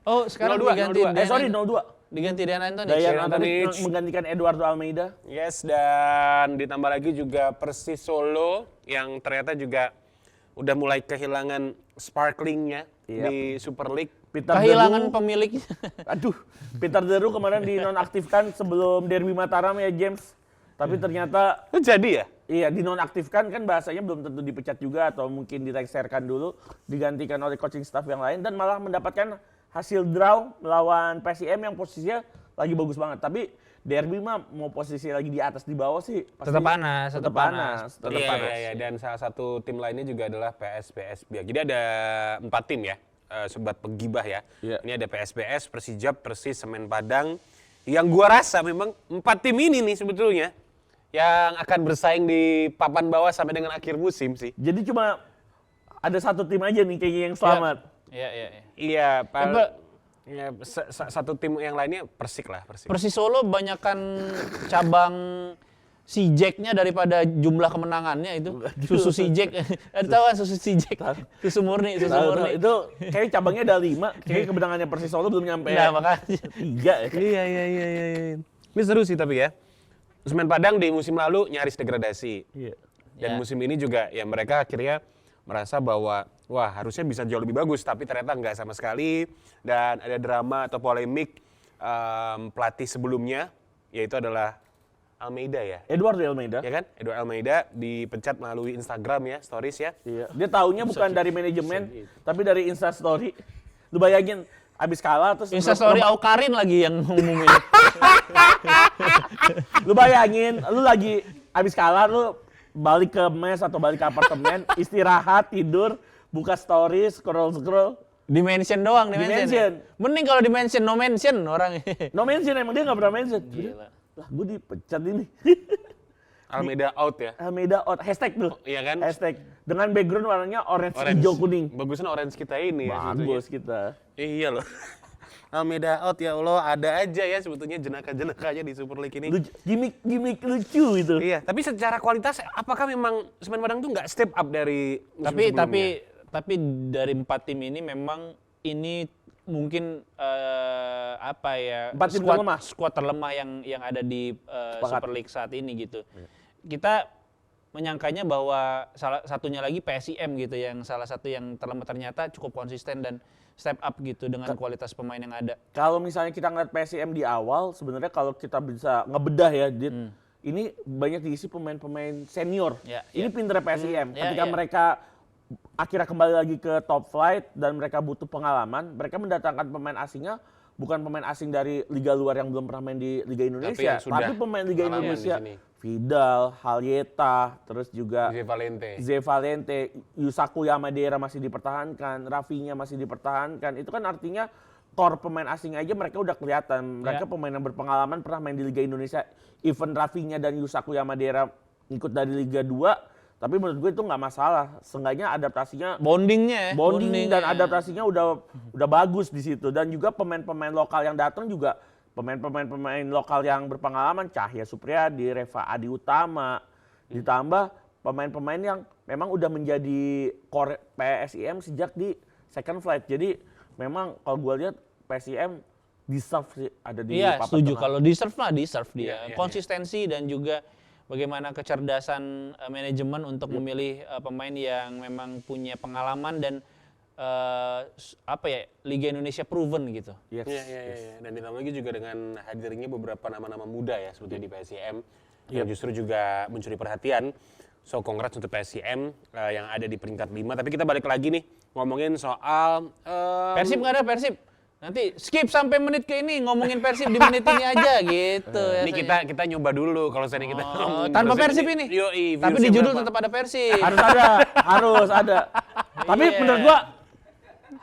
Oh, sekarang 0-2, diganti 0-2. Sorry 0-2. diganti Dejan Antonic. Dayan Antonic. Antonic menggantikan Eduardo Almeida. Yes, dan ditambah lagi juga Persis Solo yang ternyata juga udah mulai kehilangan sparklingnya di Super League. Peter Kehilangan Deru, pemiliknya. aduh, Peter Deru kemarin dinonaktifkan sebelum Derby Mataram ya James. Tapi ternyata Oh, jadi ya? iya dinonaktifkan kan bahasanya belum tentu dipecat juga atau mungkin dilengserkan dulu, digantikan oleh coaching staff yang lain dan malah mendapatkan hasil draw melawan PSIM yang posisinya lagi bagus banget. Tapi Derby mah mau posisi lagi di atas di bawah sih pasti Tetap panas, tetap panas. Tetap Iya, panas. iya, dan salah satu tim lainnya juga adalah PSBS Biak. Jadi ada 4 tim ya, sobat penggibah ya. Iya. Ini ada PSBS, Persijap, Persis, Semen Padang. Yang gua rasa memang 4 tim ini nih sebetulnya yang akan bersaing di papan bawah sampai dengan akhir musim sih. Jadi cuma ada satu tim aja nih kayaknya yang selamat. Iya. Iya, Coba- ya, satu tim yang lainnya Persik lah, Persik. Persis Solo banyakkan cabang si Jack-nya daripada jumlah kemenangannya itu. Susu si Jack. Tahu kan susu si Jack? Susu murni, susu Tahu, murni. itu kayak cabangnya ada 5, kayak kebenangannya Persis Solo belum nyampe Nah, makanya. 3 ya. Iya. Ini seru sih tapi ya. Semen Padang di musim lalu nyaris degradasi. Iya. Dan Ya. musim ini juga ya mereka akhirnya merasa bahwa wah harusnya bisa jauh lebih bagus, tapi ternyata nggak sama sekali. Dan ada drama atau polemik pelatih sebelumnya, yaitu adalah Almeida ya. Eduardo Almeida. Ya kan? Eduardo Almeida dipecat melalui Instagram ya, stories ya. Iya. Dia taunya bukan dari manajemen, tapi dari Instastory. Lu bayangin abis kalah terus Instastory Aukarin lagi yang ngumumin. lu bayangin lu lagi abis kalah lu balik ke mes atau balik ke apartemen, istirahat, tidur, buka story, scroll. Di-mention doang, Di-mention. di-mention. Mending kalau di-mention, no mention orang. No mention, emang dia nggak pernah mention. Gila. Lah, gue dipecat ini. Almeida out ya. Almeida out, hashtag tuh. Iya kan? Hashtag. Dengan background warnanya orange, hijau, kuning. Bagusnya orange kita ini ya. sebetulnya. Bagus kita. Iya loh. Almeida out ya Allah, ada aja ya sebetulnya jenaka-jenakanya di Super League ini. Gimik lucu itu. Iya, tapi secara kualitas apakah memang Semen Padang tuh nggak step up dari musim sebelumnya? Tapi dari 4 tim ini memang ini mungkin apa ya, 4 tim terlemah. skuad terlemah yang ada di Sepakat. Super League saat ini gitu. Kita menyangkanya bahwa salah satunya lagi PSIM gitu yang salah satu yang terlambat ternyata cukup konsisten dan step up gitu dengan kualitas pemain yang ada. Kalau misalnya kita ngeliat PSIM di awal, sebenarnya kalau kita bisa ngebedah ya, Dit, ini banyak diisi pemain-pemain senior. Ya, Ini pinternya PSIM. Ya, Ketika ya. mereka akhirnya kembali lagi ke top flight dan mereka butuh pengalaman, mereka mendatangkan pemain asingnya bukan pemain asing dari liga luar yang belum pernah main di Liga Indonesia, yang sudah tapi pemain Liga pengalaman Indonesia. di sini. Vidal, Halyeta, terus juga Zé Valente. Valente, Yusaku Yamadera masih dipertahankan, Rafinha masih dipertahankan. Itu kan artinya core pemain asing aja mereka udah kelihatan. Mereka pemain yang berpengalaman pernah main di Liga Indonesia. Even Rafinha dan Yusaku Yamadera ikut dari Liga 2, tapi menurut gue itu nggak masalah. Seenggaknya adaptasinya Bondingnya ya. bonding dan adaptasinya udah bagus di situ. Dan juga pemain-pemain lokal yang datang juga pemain lokal yang berpengalaman, Cahya Supriyadi, Reva Adi Utama, ditambah pemain-pemain yang memang udah menjadi core PSIM sejak di second flight. Jadi memang kalau gue lihat PSIM deserve sih ada di Iya, papan setuju. tengah. Kalau deserve dia. Iya, Konsistensi dan juga bagaimana kecerdasan manajemen untuk memilih pemain yang memang punya pengalaman dan Liga Indonesia proven gitu. Yes. Iya. Dan ditambah lagi juga dengan hadirnya beberapa nama-nama muda ya sebetulnya di PSIM yang justru juga mencuri perhatian. So congrats untuk PSIM yang ada di peringkat 5. Tapi kita balik lagi nih ngomongin soal Persib nggak ada Persib. Nanti skip sampai menit ke ini ngomongin Persib di menit ini aja gitu. ini kita nyoba dulu kalau tadi kita ngomongin tanpa Persib ini. Yoi, Tapi di viewsnya judul berapa? tetap ada Persib. harus ada. Tapi Iya. menurut gua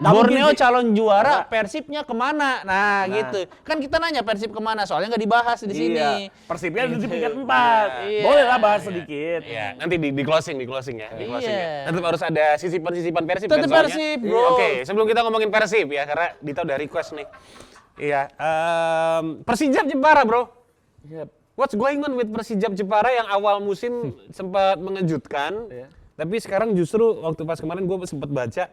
nggak mungkin Borneo sih. calon juara, Persibnya kemana? Nah, gitu. Kan kita nanya Persib kemana, soalnya nggak dibahas di sini. Iya. Persibnya di peringkat 4. Iya. Boleh lah bahas sedikit. Iya, nanti di closing ya. Di closing ya. Iya. Tetap harus ada sisipan-sisipan Persib Tetap kan soalnya. Persib, bro. Oke, sebelum kita ngomongin Persib ya, karena Dita udah request nih. Iya, Persijap Jepara, bro. Iya. What's going on with Persijap Jepara yang awal musim sempat mengejutkan, tapi sekarang justru waktu pas kemarin gue sempat baca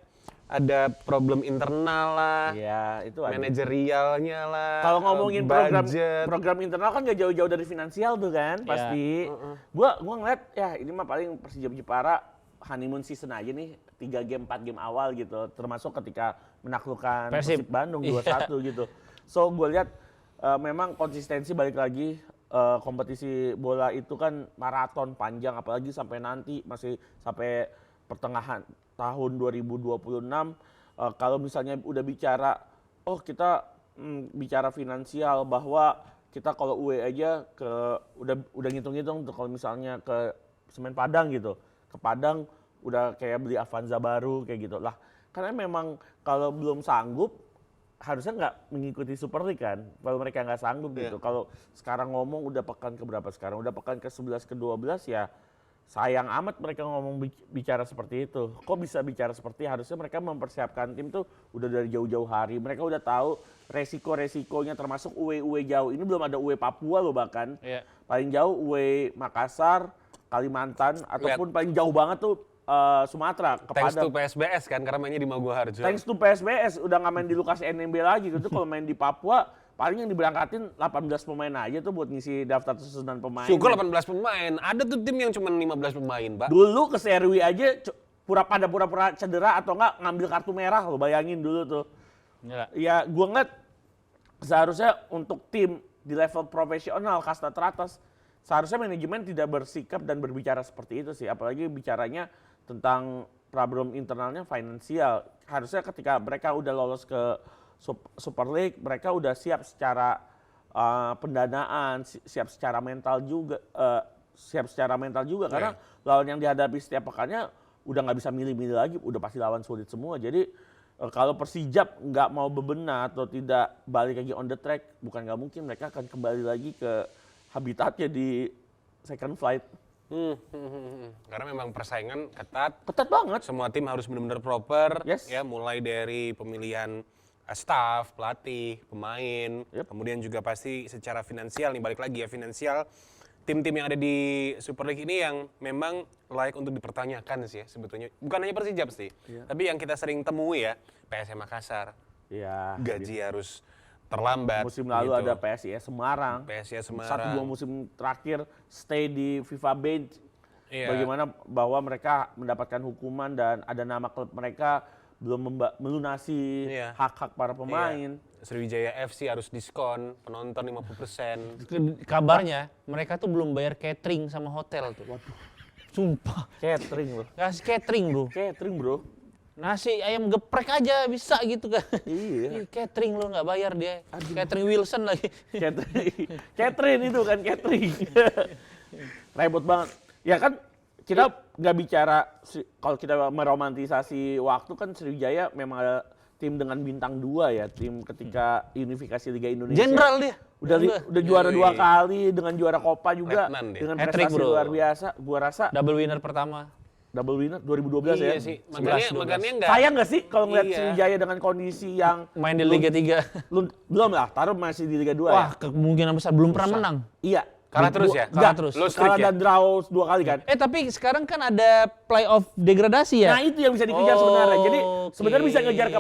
ada problem internal lah, Iya, itu ada. manajerialnya lah. Kalau ngomongin budget. program internal kan gak jauh-jauh dari finansial tuh kan, pasti. Gua ngeliat ya ini mah paling Persijap Jepara honeymoon season aja nih, 3 game 4 game awal gitu, termasuk ketika menaklukkan Persib. Persib Bandung Iya. 2-1 gitu. So gue lihat memang konsistensi balik lagi kompetisi bola itu kan maraton panjang, apalagi sampai nanti masih sampai pertengahan tahun 2026. Kalau misalnya udah bicara, kita bicara finansial bahwa kita kalau UE aja udah ngitung-ngitung tuh kalau misalnya ke Semen Padang gitu, ke Padang udah kayak beli Avanza baru kayak gitu lah. Karena memang kalau belum sanggup harusnya nggak mengikuti Super League kan, kalau mereka nggak sanggup gitu. Kalau sekarang ngomong udah pekan ke berapa sekarang? Udah pekan ke 11 ke 12 ya sayang amat mereka ngomong bicara seperti itu. Kok bisa bicara seperti harusnya mereka mempersiapkan tim tuh udah dari jauh-jauh hari. Mereka udah tahu resiko-resikonya termasuk UE jauh. Ini belum ada UE Papua loh bahkan. Iya. Paling jauh UE Makassar, Kalimantan, ataupun paling jauh banget tuh Sumatera ke Thanks to Padang. PSBS kan, karena mainnya di Maguwoharjo. Thanks to PSBS udah nggak main di Lukas NMB lagi gitu. Kalau main di Papua paling yang diberangkatin 18 pemain aja tuh buat ngisi daftar susunan pemain. Syukur 18 pemain. Ada tuh tim yang cuma 15 pemain, Pak. Dulu ke Serwi aja pura-pura cedera atau enggak ngambil kartu merah lo, bayangin dulu tuh. Gila. Ya gua ngeliat seharusnya untuk tim di level profesional kasta teratas seharusnya manajemen tidak bersikap dan berbicara seperti itu sih, apalagi bicaranya tentang problem internalnya finansial. Harusnya ketika mereka udah lolos ke Super League, mereka udah siap secara pendanaan, siap secara mental juga, karena lawan yang dihadapi setiap pekannya udah nggak bisa milih-milih lagi, udah pasti lawan sulit semua. Jadi kalau Persijap nggak mau bebenah atau tidak balik lagi on the track, bukan nggak mungkin mereka akan kembali lagi ke habitatnya di second flight. Karena memang persaingan ketat. Ketat banget. Semua tim harus benar-benar proper, Yes. ya, mulai dari pemilihan staff, pelatih, pemain, kemudian juga pasti secara finansial nih, balik lagi ya, finansial tim-tim yang ada di Super League ini yang memang layak untuk dipertanyakan sih ya sebetulnya. Bukan hanya Persijap sih, tapi yang kita sering temui ya, PSM Makassar, Ya. gaji harus terlambat. Musim lalu gitu. ada PSIS Semarang. PSIS Semarang. 1-2 musim terakhir stay di FIFA bench. Iya. Bagaimana bahwa mereka mendapatkan hukuman dan ada nama klub mereka belum melunasi Iya. hak-hak para pemain. Sriwijaya FC harus diskon penonton 50%. Kabarnya mereka tuh belum bayar catering sama hotel tuh. Waduh. Sumpah. Catering loh. Kasih catering, Bro. Catering bro. Nasi ayam geprek aja bisa gitu kan. Iya. Ih, catering lo nggak bayar dia. Catering Wilson lagi. Catering itu kan catering. Repot banget. Ya kan kita nggak bicara kalau kita meromantisasi waktu kan Sriwijaya memang ada tim dengan bintang 2 ya, tim ketika unifikasi Liga Indonesia. Jenderal dia. Udah juara 2 kali dengan juara Copa juga Letnan dia. dengan Hat-trick, prestasi bro. luar biasa. Gua rasa Double winner pertama. double winner 2012 ya. Iya sih. Makanya enggak. Sayang nggak sih kalau ngeliat Iya. Sriwijaya dengan kondisi yang Main di Liga 3. belum lah, taruh masih di Liga 2 Wah, ya. kemungkinan besar belum pernah menang. Iya. Kalah terus ya? Enggak, Kalah terus. Low streak kalah ya? dan draw 2 kali kan. Tapi sekarang kan ada playoff degradasi ya? Nah itu yang bisa dikejar Oh, sebenarnya. Jadi oke. sebenarnya bisa ngejar ke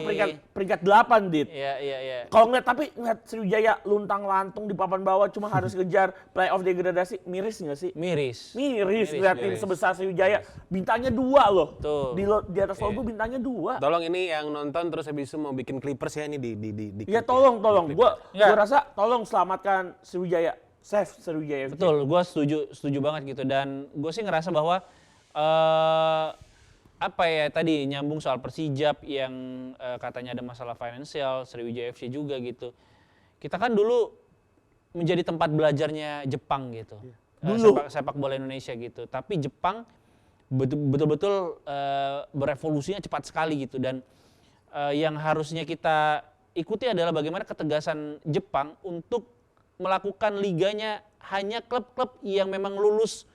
peringkat 8 Dit. Iya. Kalau ngeliat Sriwijaya luntang lantung di papan bawah cuma harus ngejar playoff degradasi, miris nggak sih? Miris. Miris lihat tim miris. sebesar Sriwijaya, bintangnya 2 loh. Tuh. Di atas logo bintangnya 2. Tolong ini yang nonton terus habis itu mau bikin Clippers ya ini di Ya tolong. Gua Ya. rasa tolong selamatkan Sriwijaya. Save Sriwijaya. Betul, gue setuju banget gitu. Dan gue sih ngerasa bahwa apa ya tadi nyambung soal Persijap yang katanya ada masalah finansial, Sriwijaya FC juga gitu. Kita kan dulu menjadi tempat belajarnya Jepang gitu. Sepak bola Indonesia gitu. Tapi Jepang betul-betul berevolusinya cepat sekali gitu. Dan yang harusnya kita ikuti adalah bagaimana ketegasan Jepang untuk melakukan liganya hanya klub-klub yang memang lulus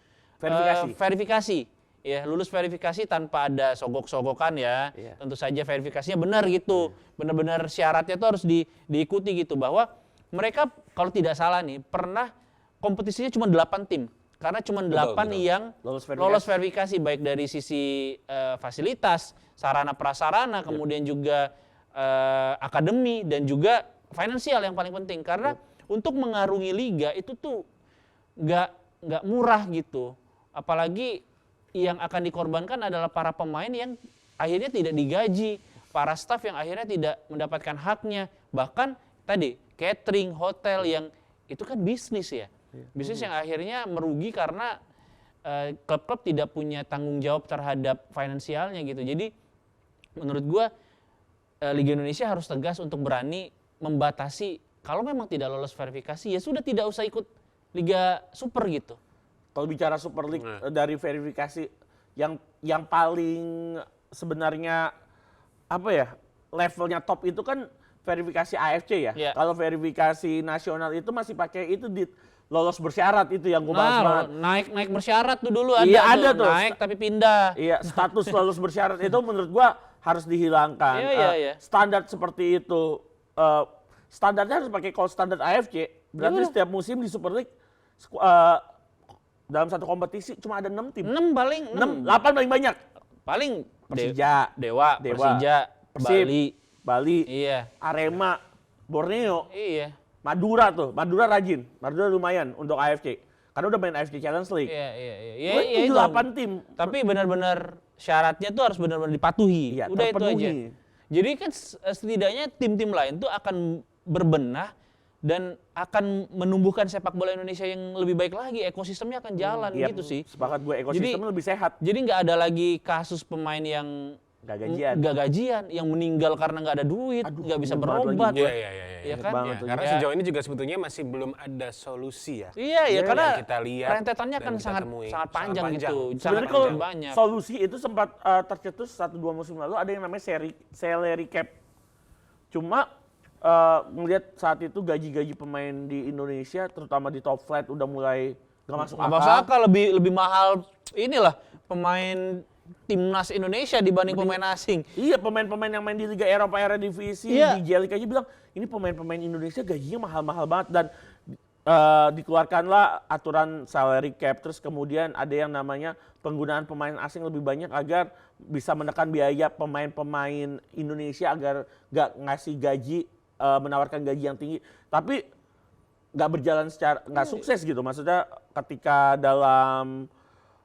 verifikasi. Ya, lulus verifikasi tanpa ada sogok-sogokan ya. Tentu saja verifikasinya benar gitu. Benar-benar syaratnya itu harus diikuti gitu bahwa mereka kalau tidak salah nih pernah kompetisinya cuma 8 tim. Karena cuma 8 yang lolos verifikasi baik dari sisi fasilitas, sarana prasarana, kemudian juga akademi dan juga finansial yang paling penting karena untuk mengarungi liga itu tuh nggak murah gitu. Apalagi yang akan dikorbankan adalah para pemain yang akhirnya tidak digaji, para staf yang akhirnya tidak mendapatkan haknya. Bahkan tadi catering, hotel yang itu kan bisnis ya. Bisnis yang akhirnya merugi karena klub-klub tidak punya tanggung jawab terhadap finansialnya gitu. Jadi menurut gua Liga Indonesia harus tegas untuk berani membatasi kalau memang tidak lolos verifikasi ya sudah tidak usah ikut Liga Super gitu. Kalau bicara Super League dari verifikasi yang paling sebenarnya apa ya levelnya top itu kan verifikasi AFC ya. Yeah. Kalau verifikasi nasional itu masih pakai itu di lolos bersyarat itu yang gue bahas banget. Naik bersyarat tuh dulu ada, Iya, ada tuh. naik tapi pindah. Iya, status lolos bersyarat itu menurut gua harus dihilangkan. Iya. Standar seperti itu, standarnya harus pakai kalau standar AFC. Berarti setiap musim di Super League dalam satu kompetisi cuma ada 6 tim. 6 paling 8 paling banyak. paling Persija, Dewa, Persija, Persib, Bali. Bali, Iya. Arema, Borneo, Iya. Madura tuh. Madura rajin. Madura lumayan untuk AFC. Karena udah main AFC Challenge League. Iya. Itu Itu 8 tim. Tapi benar-benar syaratnya tuh harus benar-benar dipatuhi. Iya, Udah itu terpenuhi. aja. Jadi kan setidaknya tim-tim lain tuh akan berbenah dan akan menumbuhkan sepak bola Indonesia yang lebih baik lagi. Ekosistemnya akan jalan Iya, gitu sih. Sepakat gue, ekosistemnya lebih sehat. Jadi nggak ada lagi kasus pemain yang Gak gajian. nggak gajian, yang meninggal karena nggak ada duit, nggak bisa ingat banget berobat. lagi gue. Iya kan? banget tuh. Karena Ya. sejauh ini juga sebetulnya masih belum ada solusi ya. Iya, Yang karena kita lihat rentetannya dan kan kita sangat temui. sangat panjang Sangat gitu. panjang. Sebenarnya Sangat kalau banyak. solusi itu sempat tercetus 1-2 musim lalu ada yang namanya salary cap. Cuma ngelihat saat itu gaji-gaji pemain di Indonesia terutama di top flight udah mulai gak masuk Nggak masuk akal, lebih mahal inilah pemain timnas Indonesia dibanding pemain asing. Iya, pemain-pemain yang main di Liga Eropa Eredivisie, Iya. di J-League aja bilang, ini pemain-pemain Indonesia gajinya mahal-mahal banget. Dan dikeluarkanlah aturan salary cap, terus kemudian ada yang namanya penggunaan pemain asing lebih banyak agar bisa menekan biaya pemain-pemain Indonesia agar nggak ngasih gaji, menawarkan gaji yang tinggi. Tapi nggak berjalan secara, nggak sukses gitu. Maksudnya ketika dalam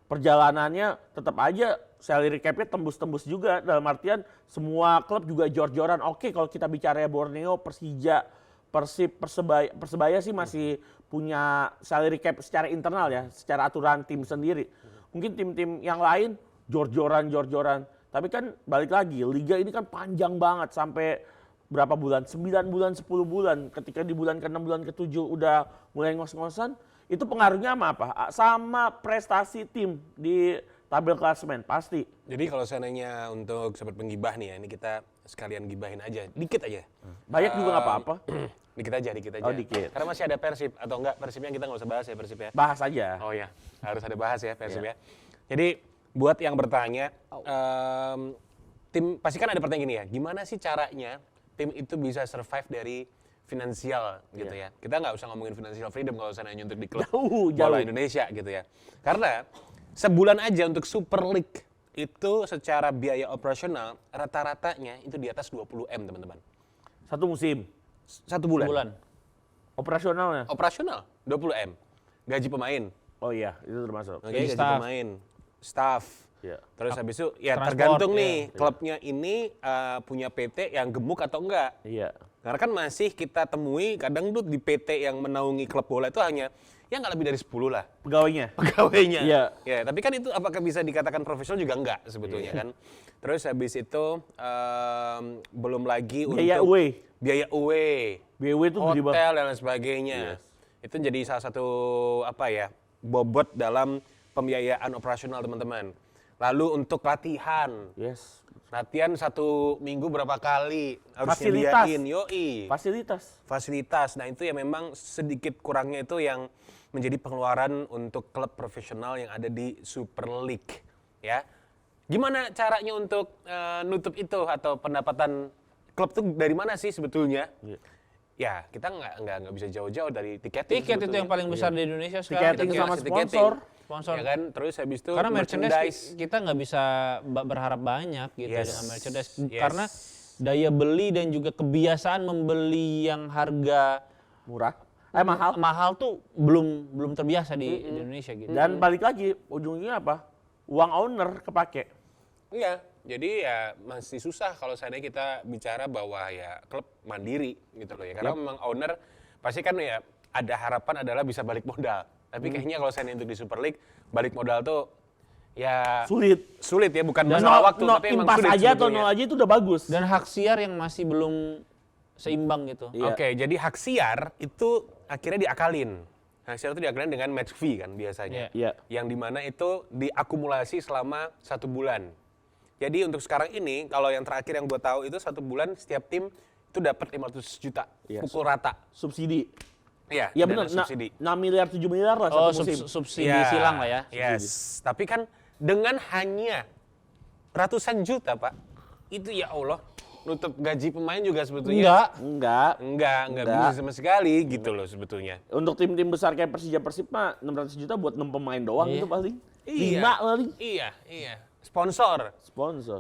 perjalanannya tetap aja salary cap-nya tembus-tembus juga, dalam artian semua klub juga jor-joran. Oke, kalau kita bicara Borneo, Persija, Persib, Persebaya sih masih punya salary cap secara internal ya, secara aturan tim sendiri. Mungkin tim-tim yang lain jor-joran. Tapi kan balik lagi, liga ini kan panjang banget sampai berapa bulan? 9 bulan, 10 bulan. Ketika di bulan ke-6, bulan ke-7 udah mulai ngos-ngosan, itu pengaruhnya sama apa? Sama prestasi tim di tabel klasemen, pasti. Jadi kalau seandainya untuk sobat penggibah nih ya, ini kita sekalian gibahin aja, dikit aja. Banyak juga nggak apa-apa. Dikit aja. Oh, dikit. Karena masih ada Persib, atau enggak Persibnya kita nggak usah bahas ya Persib ya. Bahas aja. Oh ya, harus ada bahas ya Persib ya. Jadi buat yang bertanya, tim pasti kan ada pertanyaan gini ya, gimana sih caranya tim itu bisa survive dari finansial gitu ya. Kita nggak usah ngomongin financial freedom kalau usah nyuntuk di klub bola Indonesia gitu ya. Karena sebulan aja untuk Super League itu secara biaya operasional rata-ratanya itu di atas 20M teman-teman. Satu musim. Satu bulan. Operasionalnya? Operasional 20M. Gaji pemain. Oh iya, itu termasuk. Oke, gaji pemain, staff. Iya. Terus habis itu ya Transport, tergantung ya. nih klubnya ini punya PT yang gemuk atau enggak. Iya. Karena kan masih kita temui kadang tuh di PT yang menaungi klub bola itu hanya ya nggak lebih dari 10 lah pegawainya. Iya. Ya, tapi kan itu apakah bisa dikatakan profesional juga enggak sebetulnya kan. Terus habis itu belum lagi Biaya untuk away. biaya away, itu gede banget. hotel dan lain sebagainya. Itu jadi salah satu apa ya bobot dalam pembiayaan operasional teman-teman. Lalu untuk latihan, Yes. latihan 1 minggu berapa kali harus Fasilitas. nyediain, yoi. Fasilitas. Nah itu ya memang sedikit kurangnya itu yang menjadi pengeluaran untuk klub profesional yang ada di Super League, ya. Gimana caranya untuk nutup itu atau pendapatan klub tuh dari mana sih sebetulnya? Iya. Ya kita nggak bisa jauh-jauh dari tiketing. Tiket itu sebetulnya. yang paling besar di Indonesia sekarang. Tiketing sama Tiketing. sponsor. Ya kan, terus habis itu Karena merchandise kita nggak bisa berharap banyak gitu Yes. dengan merchandise. Yes. Karena daya beli dan juga kebiasaan membeli yang harga Murah. Mahal. mahal tuh belum terbiasa di Indonesia gitu. Dan balik lagi, ujungnya apa? Uang owner kepake. Iya, jadi ya masih susah kalau seandainya kita bicara bahwa ya klub mandiri gitu loh ya. Karena memang owner pasti kan ya ada harapan adalah bisa balik modal. Tapi kayaknya kalau seandainya untuk di Super League balik modal tuh ya sulit ya, bukan Dan masalah waktu tapi emang impas sulit aja atau sebetulnya. nol aja itu udah bagus. Dan hak siar yang masih belum seimbang gitu. Iya. Oke, jadi hak siar itu akhirnya diakalin. Hak siar itu diakalin dengan match fee kan biasanya. Iya. Yang dimana itu diakumulasi selama 1 bulan. Jadi untuk sekarang ini, kalau yang terakhir yang gue tahu itu 1 bulan setiap tim itu dapat 500 juta, Iya. pukul rata. Subsidi. Iya, Ya dana benar, subsidi. 6 miliar, 7 miliar lah Oh, satu musim. subsidi Iya, silang lah ya. Yes, tapi kan dengan hanya ratusan juta Pak, itu ya Allah, nutup gaji pemain juga sebetulnya. Enggak. Enggak bisa sama sekali gitu loh sebetulnya. Untuk tim-tim besar kayak Persija Persib mah 600 juta buat 6 pemain doang Iya. itu paling. Iya. 5 paling. Iya. Sponsor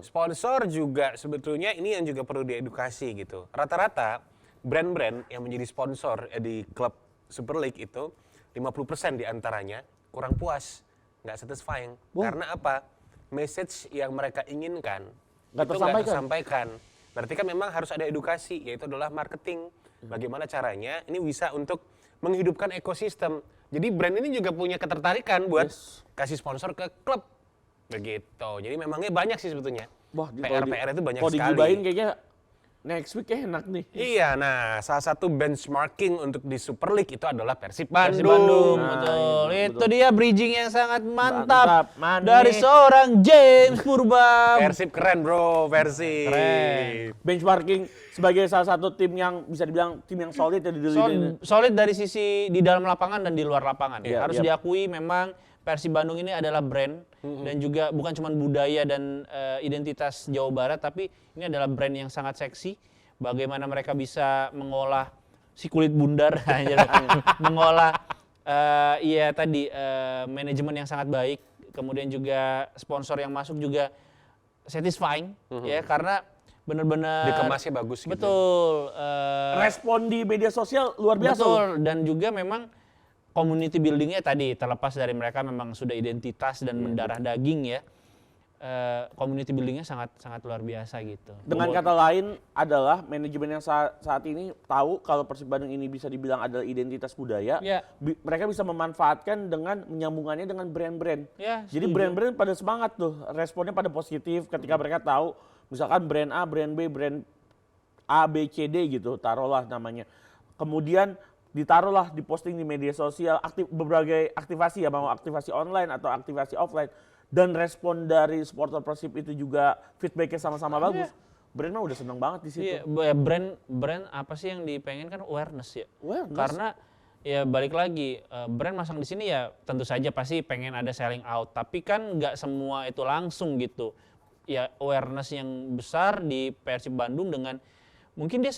Sponsor. juga sebetulnya ini yang juga perlu diedukasi gitu. Rata-rata brand-brand yang menjadi sponsor di klub Super League itu 50% diantaranya kurang puas, nggak satisfying. Karena apa? Message yang mereka inginkan Nggak itu tersampaikan. nggak tersampaikan. Berarti kan memang harus ada edukasi, yaitu adalah marketing. Bagaimana caranya ini bisa untuk menghidupkan ekosistem. Jadi brand ini juga punya ketertarikan buat kasih sponsor ke klub. Begitu. Jadi memangnya banyak sih sebetulnya. Wah, PR itu banyak kalau sekali. digibahin kayaknya next week kayak enak nih. Iya, nah salah satu benchmarking untuk di Super League itu adalah Persib Persib Bandung. Bandung, betul. Nah, Itu dia bridging yang sangat Mantap, mantap, manis. dari seorang James Purba. Persib keren bro, Persib. Keren. Benchmarking sebagai salah satu tim yang bisa dibilang tim yang solid ya di liga ini. Solid dari sisi di dalam lapangan dan di luar lapangan. Iya, Harus iya. diakui memang Persib Bandung ini adalah brand dan juga bukan cuma budaya dan identitas Jawa Barat, tapi ini adalah brand yang sangat seksi. Bagaimana mereka bisa mengolah si kulit bundar, mengolah ya tadi manajemen yang sangat baik, kemudian juga sponsor yang masuk juga satisfying ya, karena benar-benar Dikemasnya bagus gitu. betul Respon di media sosial luar biasa. betul, dan juga memang community buildingnya tadi terlepas dari mereka memang sudah identitas dan mendarah daging ya. Community buildingnya sangat luar biasa gitu. Dengan kata lain adalah manajemen yang saat ini tahu kalau Persib Bandung ini bisa dibilang adalah identitas budaya. Ya. Mereka bisa memanfaatkan dengan menyambungannya dengan brand-brand. Ya, Jadi setuju. brand-brand pada semangat tuh, responnya pada positif ketika mereka tahu misalkan brand A, brand B, brand A, B, C, D gitu, taruhlah namanya. Kemudian ditaruhlah di posting di media sosial, berbagai aktivasi ya, mau aktivasi online atau aktivasi offline. Dan respon dari supporter Persib itu juga feedbacknya sama-sama bagus. Brand mah udah seneng banget di situ. Iya, brand apa sih yang dipengen kan awareness ya. Awareness. Karena ya balik lagi brand masang di sini ya tentu saja pasti pengen ada selling out, tapi kan nggak semua itu langsung gitu. Ya awareness yang besar di Persib Bandung dengan mungkin dia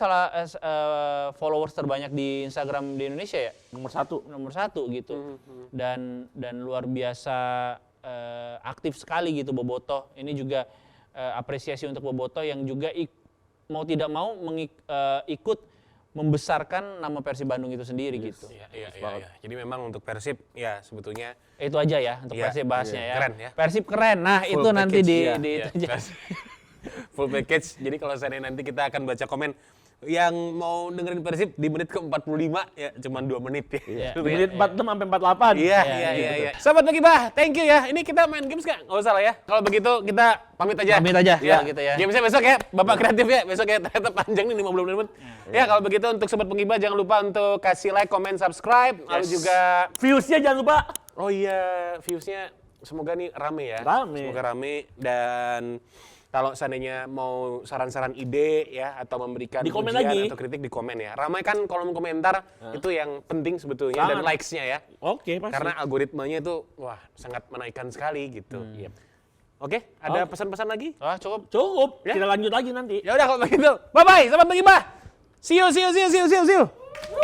followers terbanyak di Instagram di Indonesia ya. Nomor satu gitu. Dan luar biasa aktif sekali gitu Bobotoh. Ini juga apresiasi untuk Bobotoh yang juga mau tidak mau ikut membesarkan nama Persib Bandung itu sendiri gitu. Iya. Jadi memang untuk Persib ya sebetulnya itu aja ya untuk Persib bahasnya ya. Keren ya. Persib keren. Nah, Full itu nanti package, di iya. itu aja. Full package. Jadi kalau saya nanti kita akan baca komen yang mau dengerin Persib di menit ke-45 ya cuman 2 menit ya. Iya. Di menit 46 sampai 48. Iya. Sobat Begibah, thank you ya. Ini kita main games nggak? Nggak usah lah ya. Kalau begitu kita pamit aja. Pamit aja, Ya. kalau gitu ya. Gamesnya besok ya, Bapak Kreatif ya. Besok ya, ternyata panjang nih 50 menit. Ya kalau begitu untuk Sobat Begibah jangan lupa untuk kasih like, comment, subscribe. Lalu juga Views-nya jangan lupa. oh iya, views-nya semoga nih rame ya. Rame. Semoga rame dan kalau seandainya mau saran-saran ide ya atau memberikan Di komen pujian lagi. atau kritik di komen ya. Ramaikan kolom komentar itu yang penting sebetulnya dan Sangat. likes-nya ya. Oke, pasti. Karena algoritmanya itu wah sangat menaikkan sekali gitu. Oke, ada pesan-pesan lagi? Ah, cukup. Cukup, Ya? kita lanjut lagi nanti. Ya udah kalau begitu. Bye bye, Sobat Begibah. See you.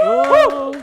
Oh.